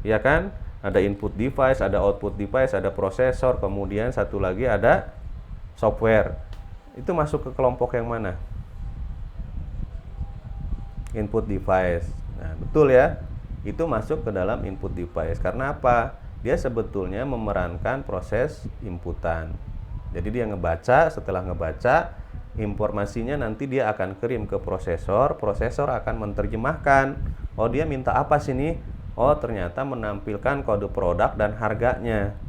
ya kan? Ada input device, ada output device, ada prosesor, kemudian satu lagi ada software. Itu masuk ke kelompok yang mana? Input device. Nah, betul ya. Itu masuk ke dalam input device. Karena apa? Dia sebetulnya memerankan proses inputan. Jadi dia ngebaca, setelah ngebaca, informasinya nanti dia akan kirim ke prosesor. Prosesor akan menerjemahkan, oh dia minta apa sih nih? Oh ternyata menampilkan kode produk dan harganya.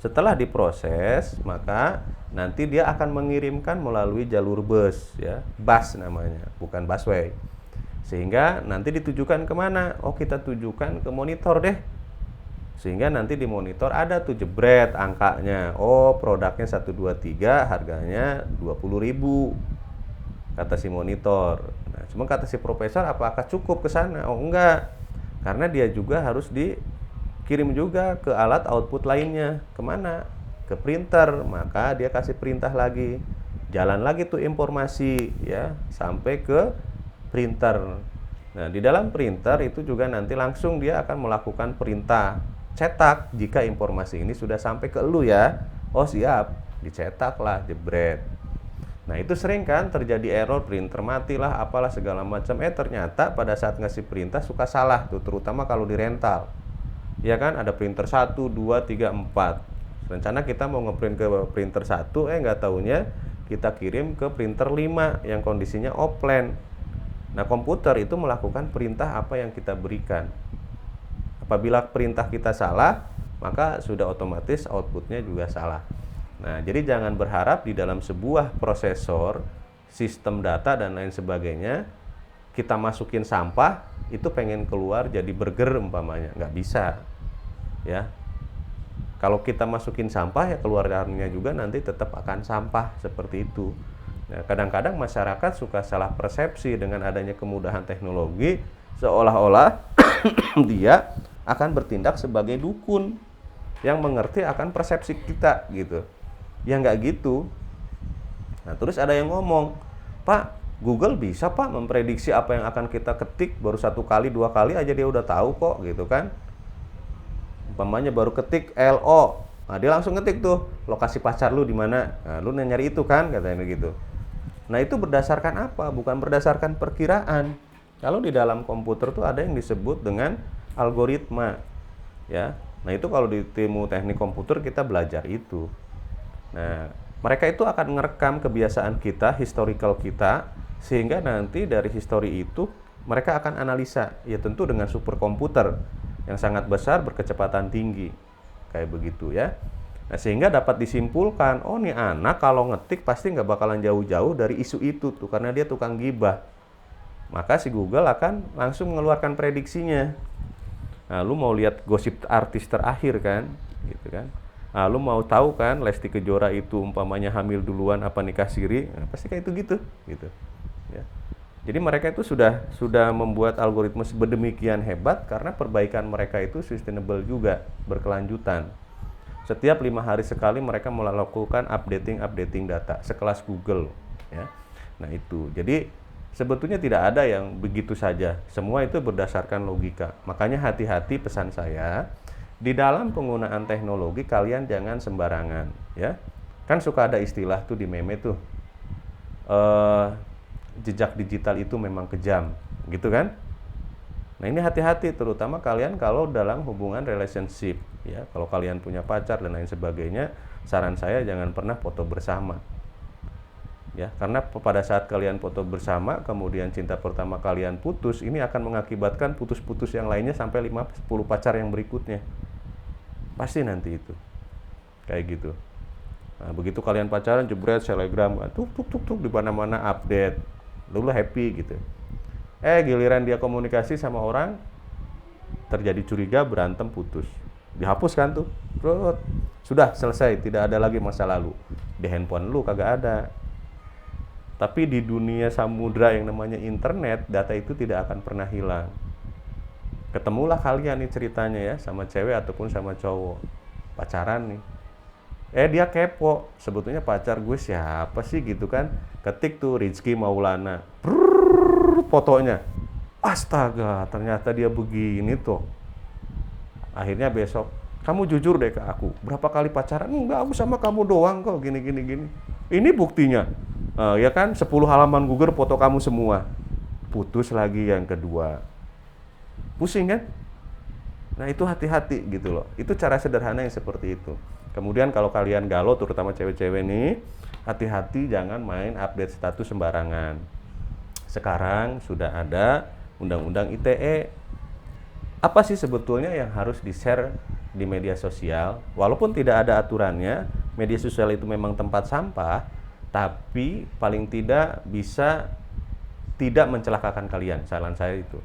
Setelah diproses, maka nanti dia akan mengirimkan melalui jalur bus ya, bus namanya, bukan busway. Sehingga nanti ditujukan kemana? Oh kita tujukan ke monitor deh. Sehingga nanti di monitor ada tuh jebret angkanya. Oh produknya 123, harganya 20.000, kata si monitor. Nah, cuma kata si profesor, apakah cukup ke sana? Oh enggak, karena dia juga harus dikirim juga ke alat output lainnya. Kemana? Ke printer. Maka dia kasih perintah lagi, jalan lagi tuh informasi ya sampai ke printer. Nah, di dalam printer itu juga nanti langsung dia akan melakukan perintah cetak jika informasi ini sudah sampai ke lu ya. Oh siap, dicetaklah jebret. Nah, itu sering kan terjadi error, printer matilah, apalah segala macam. Ternyata pada saat ngasih perintah suka salah tuh, terutama kalau di rental. Ya kan, ada printer 1, 2, 3, 4. Rencana kita mau ngeprint ke printer 1, nggak taunya kita kirim ke printer 5 yang kondisinya offline. Nah, komputer itu melakukan perintah apa yang kita berikan. Apabila perintah kita salah, maka sudah otomatis outputnya juga salah. Nah, jadi jangan berharap di dalam sebuah prosesor, sistem data dan lain sebagainya, kita masukin sampah, itu pengen keluar jadi burger umpamanya. Nggak bisa. Ya. Kalau kita masukin sampah, ya keluarnya juga nanti tetap akan sampah, seperti itu. Nah, kadang-kadang masyarakat suka salah persepsi dengan adanya kemudahan teknologi, seolah-olah dia akan bertindak sebagai dukun yang mengerti akan persepsi kita gitu. Ya nggak gitu. Nah, terus ada yang ngomong, Pak, Google bisa Pak memprediksi apa yang akan kita ketik, baru 1 kali 2 kali aja dia udah tahu kok gitu kan. Umpamanya baru ketik LO, nah dia langsung ngetik tuh lokasi pacar lu di mana. Nah, lu nyari itu kan, katanya gitu. Nah, itu berdasarkan apa? Bukan berdasarkan perkiraan. Kalau di dalam komputer tuh ada yang disebut dengan algoritma, ya. Nah, itu kalau di ilmu teknik komputer kita belajar itu. Nah, mereka itu akan merekam kebiasaan kita, historical kita, sehingga nanti dari histori itu mereka akan analisa, ya tentu dengan superkomputer yang sangat besar berkecepatan tinggi, kayak begitu ya. Nah, sehingga dapat disimpulkan, oh nih anak kalau ngetik pasti nggak bakalan jauh-jauh dari isu itu tuh, karena dia tukang gibah. Maka si Google akan langsung mengeluarkan prediksinya. Nah, lu mau lihat gosip artis terakhir kan, gitu kan. Nah, lu mau tahu kan Lesti Kejora itu umpamanya hamil duluan apa nikah siri? Nah, pasti kayak itu gitu. Ya. Jadi mereka itu sudah membuat algoritma sedemikian hebat karena perbaikan mereka itu sustainable juga, berkelanjutan. Setiap 5 hari sekali mereka melakukan updating data, sekelas Google. Ya. Nah itu, jadi sebetulnya tidak ada yang begitu saja. Semua itu berdasarkan logika. Makanya hati-hati pesan saya. Di dalam penggunaan teknologi kalian jangan sembarangan, ya. Kan suka ada istilah tuh di meme tuh, jejak digital itu memang kejam, gitu kan? Nah ini hati-hati, terutama kalian kalau dalam hubungan relationship, ya. Kalau kalian punya pacar dan lain sebagainya, saran saya jangan pernah foto bersama, ya. Karena pada saat kalian foto bersama, kemudian cinta pertama kalian putus, ini akan mengakibatkan putus-putus yang lainnya sampai 5-10 pacar yang berikutnya. Pasti nanti itu kayak gitu. Nah, begitu kalian pacaran jebret selebgram tuk di mana-mana update, lu happy gitu. Giliran dia komunikasi sama orang, terjadi curiga, berantem, putus, dihapus kan tuh. Sudah selesai, tidak ada lagi masa lalu. Di handphone lu kagak ada. Tapi di dunia samudra yang namanya internet, data itu tidak akan pernah hilang. Ketemulah kalian nih ceritanya ya, sama cewek ataupun sama cowok, pacaran nih. Dia kepo, sebetulnya pacar gue siapa sih gitu kan. Ketik tuh Rizky Maulana, fotonya. Astaga, ternyata dia begini tuh. Akhirnya besok, kamu jujur deh ke aku, berapa kali pacaran? Enggak, aku sama kamu doang kok, gini. Ini buktinya. Ya kan, 10 halaman Google foto kamu semua. Putus lagi yang kedua. Pusing kan? Nah itu hati-hati gitu loh. Itu cara sederhana yang seperti itu. Kemudian kalau kalian galau, terutama cewek-cewek nih, hati-hati jangan main update status sembarangan. Sekarang sudah ada Undang-Undang ITE. Apa sih sebetulnya yang harus di-share di media sosial? Walaupun tidak ada aturannya, media sosial itu memang tempat sampah, tapi paling tidak bisa tidak mencelakakan kalian. Saran saya itu.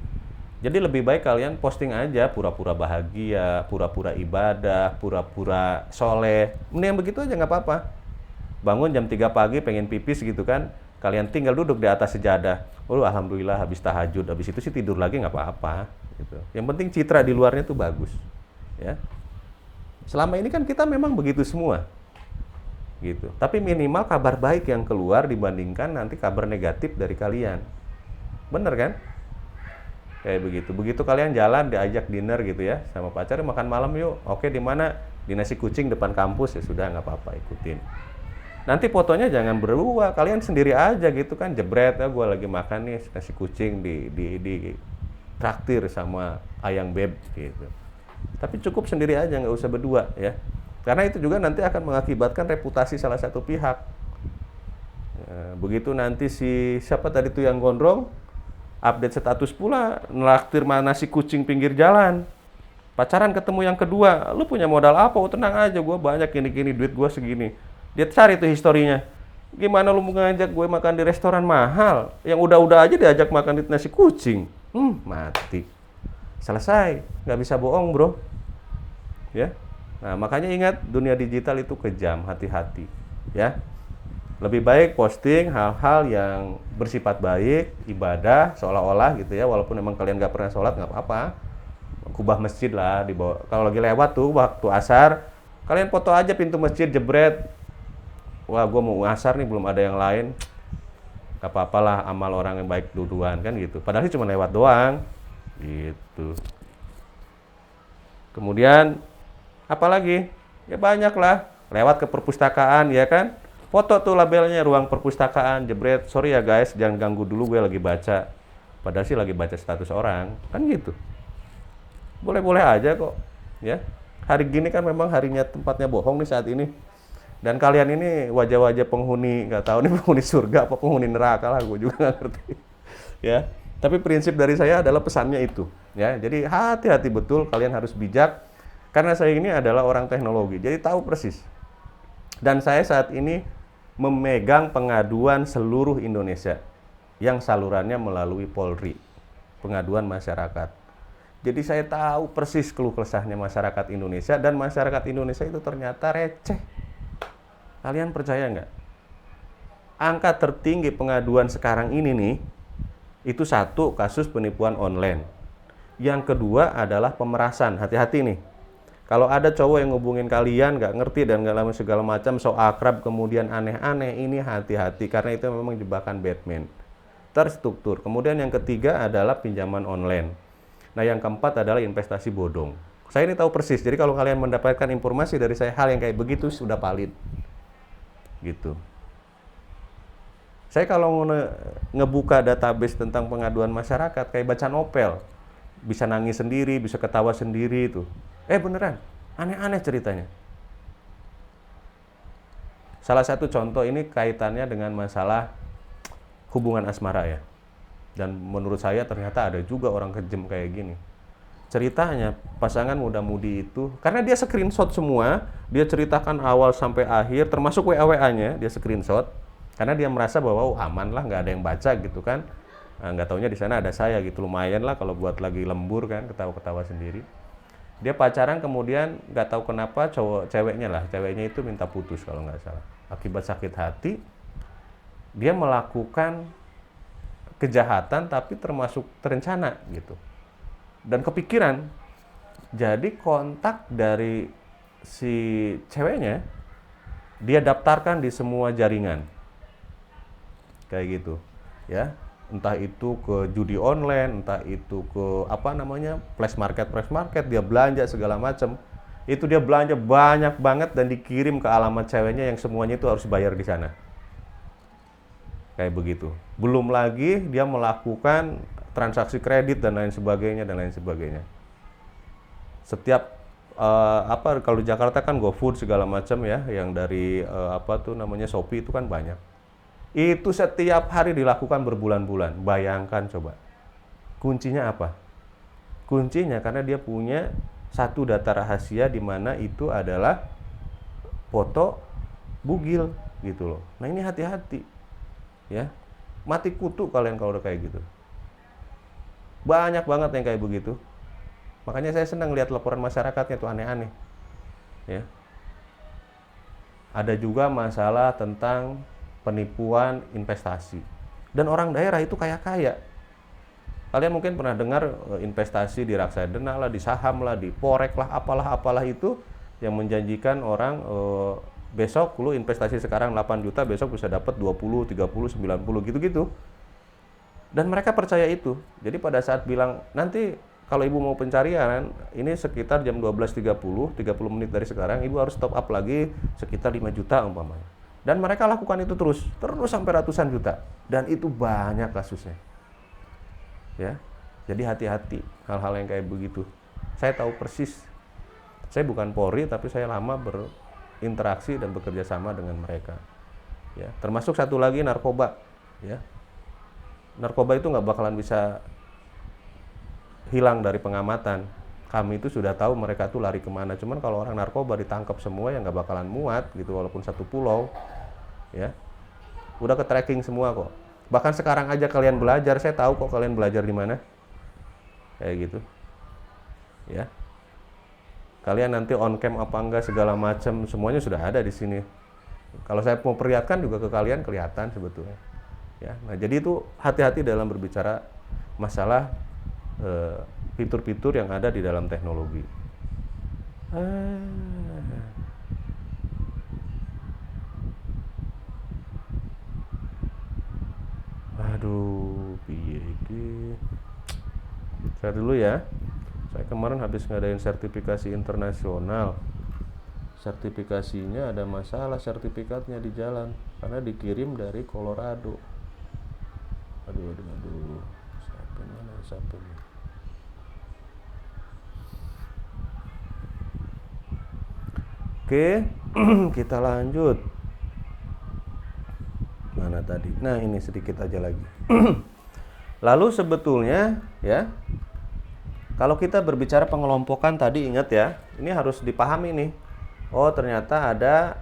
Jadi lebih baik kalian posting aja pura-pura bahagia, pura-pura ibadah, pura-pura soleh. Mending begitu aja nggak apa-apa. Bangun jam 3 pagi pengen pipis gitu kan, kalian tinggal duduk di atas sejadah. Oh alhamdulillah habis tahajud, habis itu sih tidur lagi nggak apa-apa. Gitu. Yang penting citra di luarnya tuh bagus. Ya. Selama ini kan kita memang begitu semua. Gitu. Tapi minimal kabar baik yang keluar dibandingkan nanti kabar negatif dari kalian. Bener kan? Kayak begitu. Begitu kalian jalan diajak dinner gitu ya sama pacar, makan malam yuk. Oke, di mana? Di nasi kucing depan kampus, ya sudah nggak apa-apa, ikutin. Nanti fotonya jangan berdua, kalian sendiri aja gitu kan, jebret ya gue lagi makan nih nasi kucing di traktir sama ayang beb gitu. Tapi cukup sendiri aja, nggak usah berdua ya. Karena itu juga nanti akan mengakibatkan reputasi salah satu pihak. Begitu nanti si siapa tadi tuh yang gondrong update status pula nelaktir nasi kucing pinggir jalan, pacaran ketemu yang kedua, lu punya modal apa? Oh, tenang aja, gue banyak gini duit gue segini. Dia cari tuh historinya, gimana lu mau ngajak gue makan di restoran mahal yang udah aja diajak makan di nasi kucing, mati, selesai, nggak bisa bohong bro ya. Nah makanya ingat, dunia digital itu kejam, hati-hati ya. Lebih baik posting hal-hal yang bersifat baik, ibadah, seolah-olah gitu ya. Walaupun memang kalian gak pernah sholat, gak apa-apa. Kubah masjid lah, dibawa. Kalau lagi lewat tuh waktu asar, kalian foto aja pintu masjid, jebret. Wah, gue mau asar nih, belum ada yang lain. Gak apa-apalah, amal orang yang baik duluan kan gitu. Padahal sih cuma lewat doang. Gitu. Kemudian, apa lagi? Ya banyak lah. Lewat ke perpustakaan, ya kan? Foto tuh labelnya ruang perpustakaan, jebret. Sorry ya guys, jangan ganggu dulu, gue lagi baca. Padahal sih lagi baca status orang, kan gitu. Boleh-boleh aja kok, ya. Hari gini kan memang harinya tempatnya bohong nih saat ini. Dan kalian ini wajah-wajah penghuni, nggak tahu nih penghuni surga apa penghuni neraka lah, gue juga nggak ngerti. Ya, tapi prinsip dari saya adalah pesannya itu. Ya, jadi hati-hati betul, kalian harus bijak. Karena saya ini adalah orang teknologi, jadi tahu persis. Dan saya saat ini memegang pengaduan seluruh Indonesia yang salurannya melalui Polri, pengaduan masyarakat. Jadi saya tahu persis keluh kesahnya masyarakat Indonesia, dan masyarakat Indonesia itu ternyata receh. Kalian percaya nggak? Angka tertinggi pengaduan sekarang ini nih, itu satu, kasus penipuan online. Yang kedua adalah pemerasan. Hati-hati nih. Kalau ada cowok yang ngubungin kalian nggak ngerti dan nggak lama segala macam, so akrab kemudian aneh-aneh, ini hati-hati karena itu memang jebakan Batman. Terstruktur. Kemudian yang ketiga adalah pinjaman online. Nah, yang keempat adalah investasi bodong. Saya ini tahu persis. Jadi kalau kalian mendapatkan informasi dari saya hal yang kayak begitu sudah valid. Gitu. Saya kalau ngebuka database tentang pengaduan masyarakat kayak baca novel, bisa nangis sendiri, bisa ketawa sendiri itu. Beneran, aneh-aneh ceritanya. Salah satu contoh ini kaitannya dengan masalah hubungan asmara ya. Dan menurut saya ternyata ada juga orang kejam kayak gini. Ceritanya pasangan muda-mudi itu, karena dia screenshot semua, dia ceritakan awal sampai akhir, termasuk WA-WA-nya dia screenshot, karena dia merasa bahwa aman lah, nggak ada yang baca gitu kan. Nggak taunya di sana ada saya gitu, lumayan lah kalau buat lagi lembur kan, ketawa-ketawa sendiri. Dia pacaran kemudian nggak tahu kenapa ceweknya itu minta putus kalau nggak salah. Akibat sakit hati, dia melakukan kejahatan tapi termasuk terencana gitu. Dan kepikiran, jadi kontak dari si ceweknya dia daftarkan di semua jaringan kayak gitu ya, entah itu ke judi online, entah itu ke flash market dia belanja segala macam. Itu dia belanja banyak banget dan dikirim ke alamat ceweknya yang semuanya itu harus bayar di sana kayak begitu. Belum lagi dia melakukan transaksi kredit dan lain sebagainya. Setiap kalau di Jakarta kan GoFood segala macam ya, yang dari Shopee itu kan banyak. Itu setiap hari dilakukan berbulan-bulan. Bayangkan coba. Kuncinya apa? Kuncinya karena dia punya satu data rahasia di mana itu adalah foto bugil gitu loh. Nah, ini hati-hati. Ya. Mati kutu kalian kalau udah kayak gitu. Banyak banget yang kayak begitu. Makanya saya senang lihat laporan masyarakatnya tuh aneh-aneh. Ya. Ada juga masalah tentang penipuan investasi. Dan orang daerah itu kaya-kaya. Kalian mungkin pernah dengar investasi di reksadana lah, di saham lah, di forex lah, apalah itu yang menjanjikan orang besok lu investasi sekarang 8 juta, besok bisa dapat 20, 30, 90 gitu-gitu. Dan mereka percaya itu. Jadi pada saat bilang, nanti kalau ibu mau pencarian, ini sekitar jam 12.30, 30 menit dari sekarang, ibu harus top up lagi sekitar 5 juta umpamanya. Dan mereka lakukan itu terus sampai ratusan juta. Dan itu banyak kasusnya. Ya, jadi hati-hati hal-hal yang kayak begitu. Saya tahu persis. Saya bukan Polri, tapi saya lama berinteraksi dan bekerja sama dengan mereka. Ya, termasuk satu lagi narkoba. Ya, narkoba itu nggak bakalan bisa hilang dari pengamatan. Kami itu sudah tahu mereka tuh lari kemana. Cuman kalau orang narkoba ditangkap semua ya nggak bakalan muat gitu, walaupun satu pulau. Ya, udah ke tracking semua kok. Bahkan sekarang aja kalian belajar, saya tahu kok kalian belajar di mana. Kayak gitu. Ya. Kalian nanti on cam apa enggak segala macam, semuanya sudah ada di sini. Kalau saya mau perlihatkan juga ke kalian kelihatan sebetulnya. Ya. Nah, jadi itu hati-hati dalam berbicara masalah fitur-fitur yang ada di dalam teknologi. Aduh, piye iki. Saya dulu ya. Saya kemarin habis ngadain sertifikasi internasional. Sertifikasinya ada masalah sertifikatnya di jalan karena dikirim dari Colorado. Aduh. Sampai mana sampai ini? Oke, kita lanjut. Mana tadi? Nah, ini sedikit aja lagi. Lalu sebetulnya ya, kalau kita berbicara pengelompokan tadi, ingat ya, ini harus dipahami nih. Oh, ternyata ada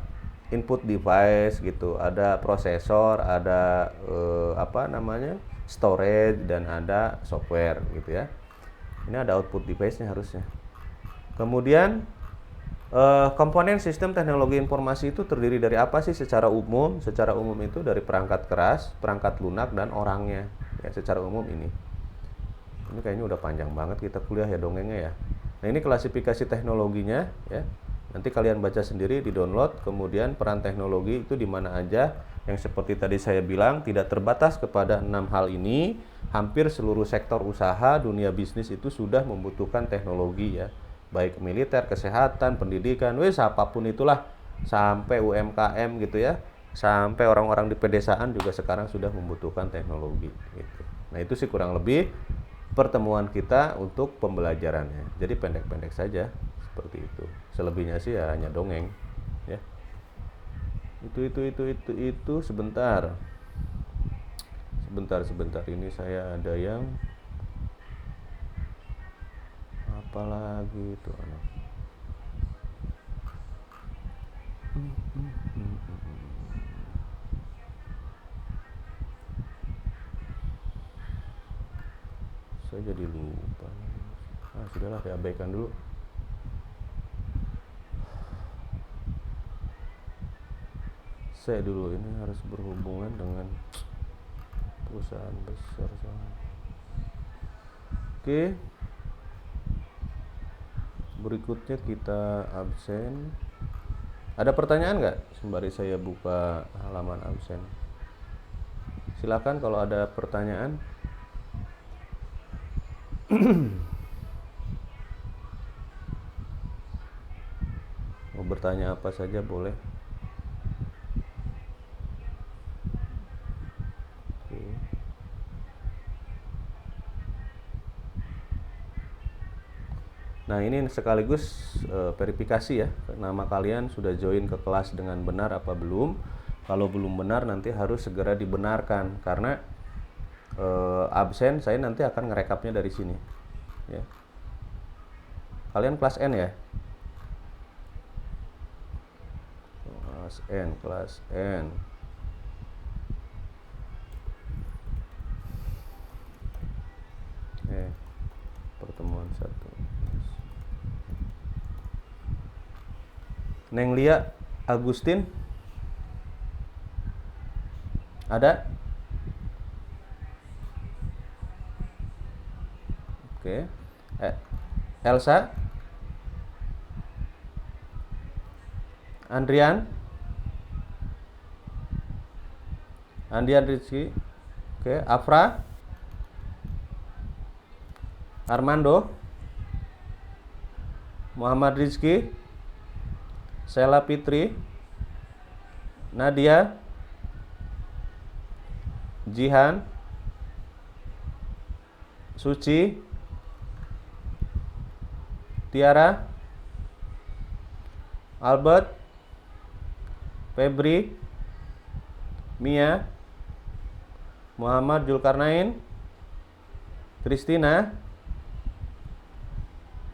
input device gitu, ada prosesor, ada apa namanya, storage, dan ada software gitu ya. Ini ada output device-nya harusnya. Kemudian komponen sistem teknologi informasi itu terdiri dari apa sih secara umum? Secara umum itu dari perangkat keras, perangkat lunak, dan orangnya. Ya, secara umum ini. Ini kayaknya udah panjang banget kita kuliah ya dongengnya ya. Nah, ini klasifikasi teknologinya ya. Nanti kalian baca sendiri di download. Kemudian peran teknologi itu di mana aja, yang seperti tadi saya bilang tidak terbatas kepada 6 hal ini. Hampir seluruh sektor usaha dunia bisnis itu sudah membutuhkan teknologi ya. Baik militer, kesehatan, pendidikan, wes apapun itulah, sampai UMKM gitu ya. Sampai orang-orang di pedesaan juga sekarang sudah membutuhkan teknologi gitu. Nah, itu sih kurang lebih pertemuan kita untuk pembelajarannya. Jadi pendek-pendek saja seperti itu. Selebihnya sih ya hanya dongeng ya. Itu sebentar. Sebentar ini saya ada yang apalagi itu anak. Saya jadi lupa. Sudahlah, diabaikan dulu. Saya dulu ini harus berhubungan dengan perusahaan besar sana. Oke. Berikutnya kita absen. Ada pertanyaan nggak sembari saya buka halaman absen? Silakan kalau ada pertanyaan. Mau bertanya apa saja boleh. Oke. Nah, ini sekaligus verifikasi ya, nama kalian sudah join ke kelas dengan benar apa belum. Kalau belum benar nanti harus segera dibenarkan, karena absen saya nanti akan ngerekapnya dari sini ya. Kalian kelas N ya? Kelas N. Pertemuan 1. Neng Lia Agustin ada? Oke. Elsa, Andrian Rizky. Oke. Afra, Armando, Muhammad Rizky, Sela Fitri, Nadia, Jihan, Suci, Tiara, Albert, Febri, Mia, Muhammad Zulkarnain, Kristina,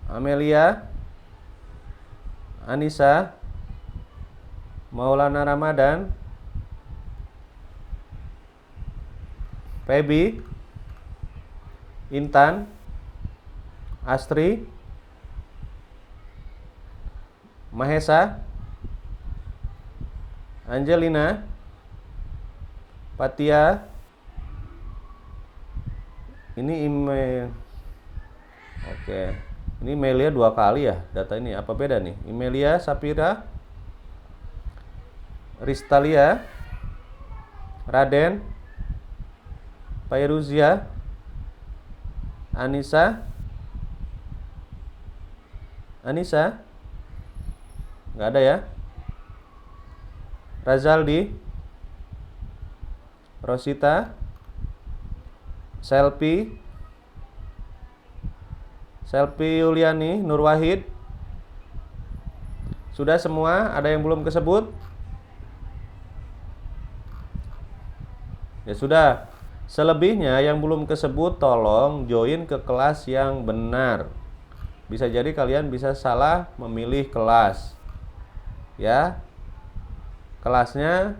Amelia, Anissa, Maulana Ramadan, Feby, Intan, Astri, Mahesa, Angelina, Patia. Ini email. Oke. Ini emailnya 2 kali ya data ini. Apa beda nih? Emailnya Sapira, Ristalia, Raden, Pairuzia, Anissa, nggak ada ya. Razaldi, Rosita, Selfie Yuliani, Nur Wahid, Sudah semua? Ada yang belum kesebut? Ya sudah. Selebihnya yang belum kesebut tolong join ke kelas yang benar. Bisa jadi kalian bisa salah memilih kelas. Ya. Kelasnya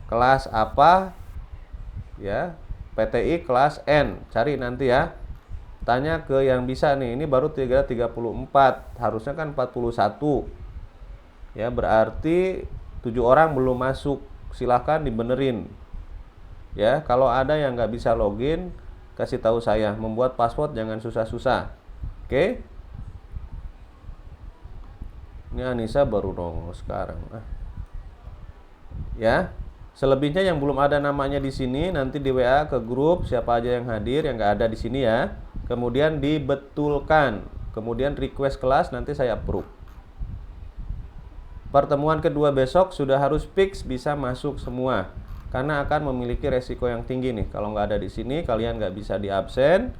kelas apa? Ya. PTI kelas N. Cari nanti ya. Tanya ke yang bisa nih. Ini baru 34. Harusnya kan 41. Ya, berarti 7 orang belum masuk. Silahkan dibenerin. Ya, kalau ada yang nggak bisa login, kasih tahu saya. Membuat password jangan susah-susah. Oke? Ini Anissa baru nongol sekarang. Ya, selebihnya yang belum ada namanya di sini nanti di WA ke grup siapa aja yang hadir yang nggak ada di sini ya. Kemudian dibetulkan. Kemudian request kelas nanti saya approve. Pertemuan kedua besok sudah harus fix bisa masuk semua. Karena akan memiliki resiko yang tinggi nih. Kalau nggak ada di sini, kalian nggak bisa di absen,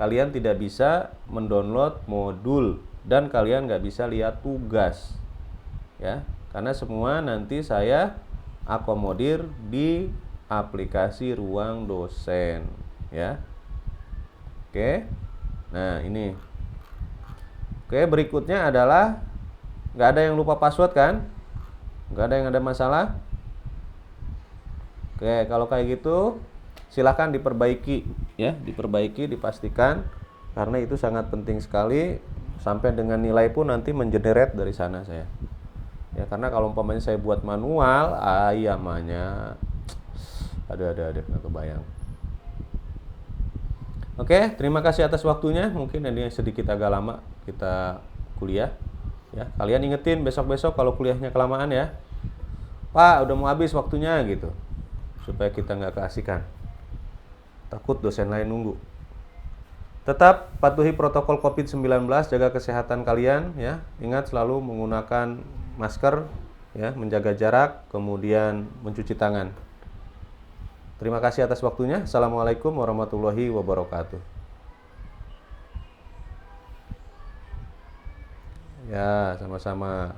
kalian tidak bisa mendownload modul, dan kalian nggak bisa lihat tugas. Ya, karena semua nanti saya akomodir di aplikasi Ruang Dosen. Ya, oke. Nah ini. Oke, berikutnya adalah nggak ada yang lupa password kan? Nggak ada yang ada masalah? Oke, kalau kayak gitu silahkan diperbaiki ya, diperbaiki, dipastikan karena itu sangat penting sekali sampai dengan nilai pun nanti mengenerate dari sana saya. Ya, karena kalau umpamanya saya buat manual, ayamanya ada nggak kebayang. Oke, terima kasih atas waktunya. Mungkin ini sedikit agak lama kita kuliah. Ya, kalian ingetin besok-besok kalau kuliahnya kelamaan ya. Pak, udah mau habis waktunya gitu. Supaya kita nggak keasikan. Takut dosen lain nunggu. Tetap patuhi protokol COVID-19, jaga kesehatan kalian ya. Ingat selalu menggunakan masker ya, menjaga jarak, kemudian mencuci tangan. Terima kasih atas waktunya. Assalamualaikum warahmatullahi wabarakatuh. Ya, sama-sama.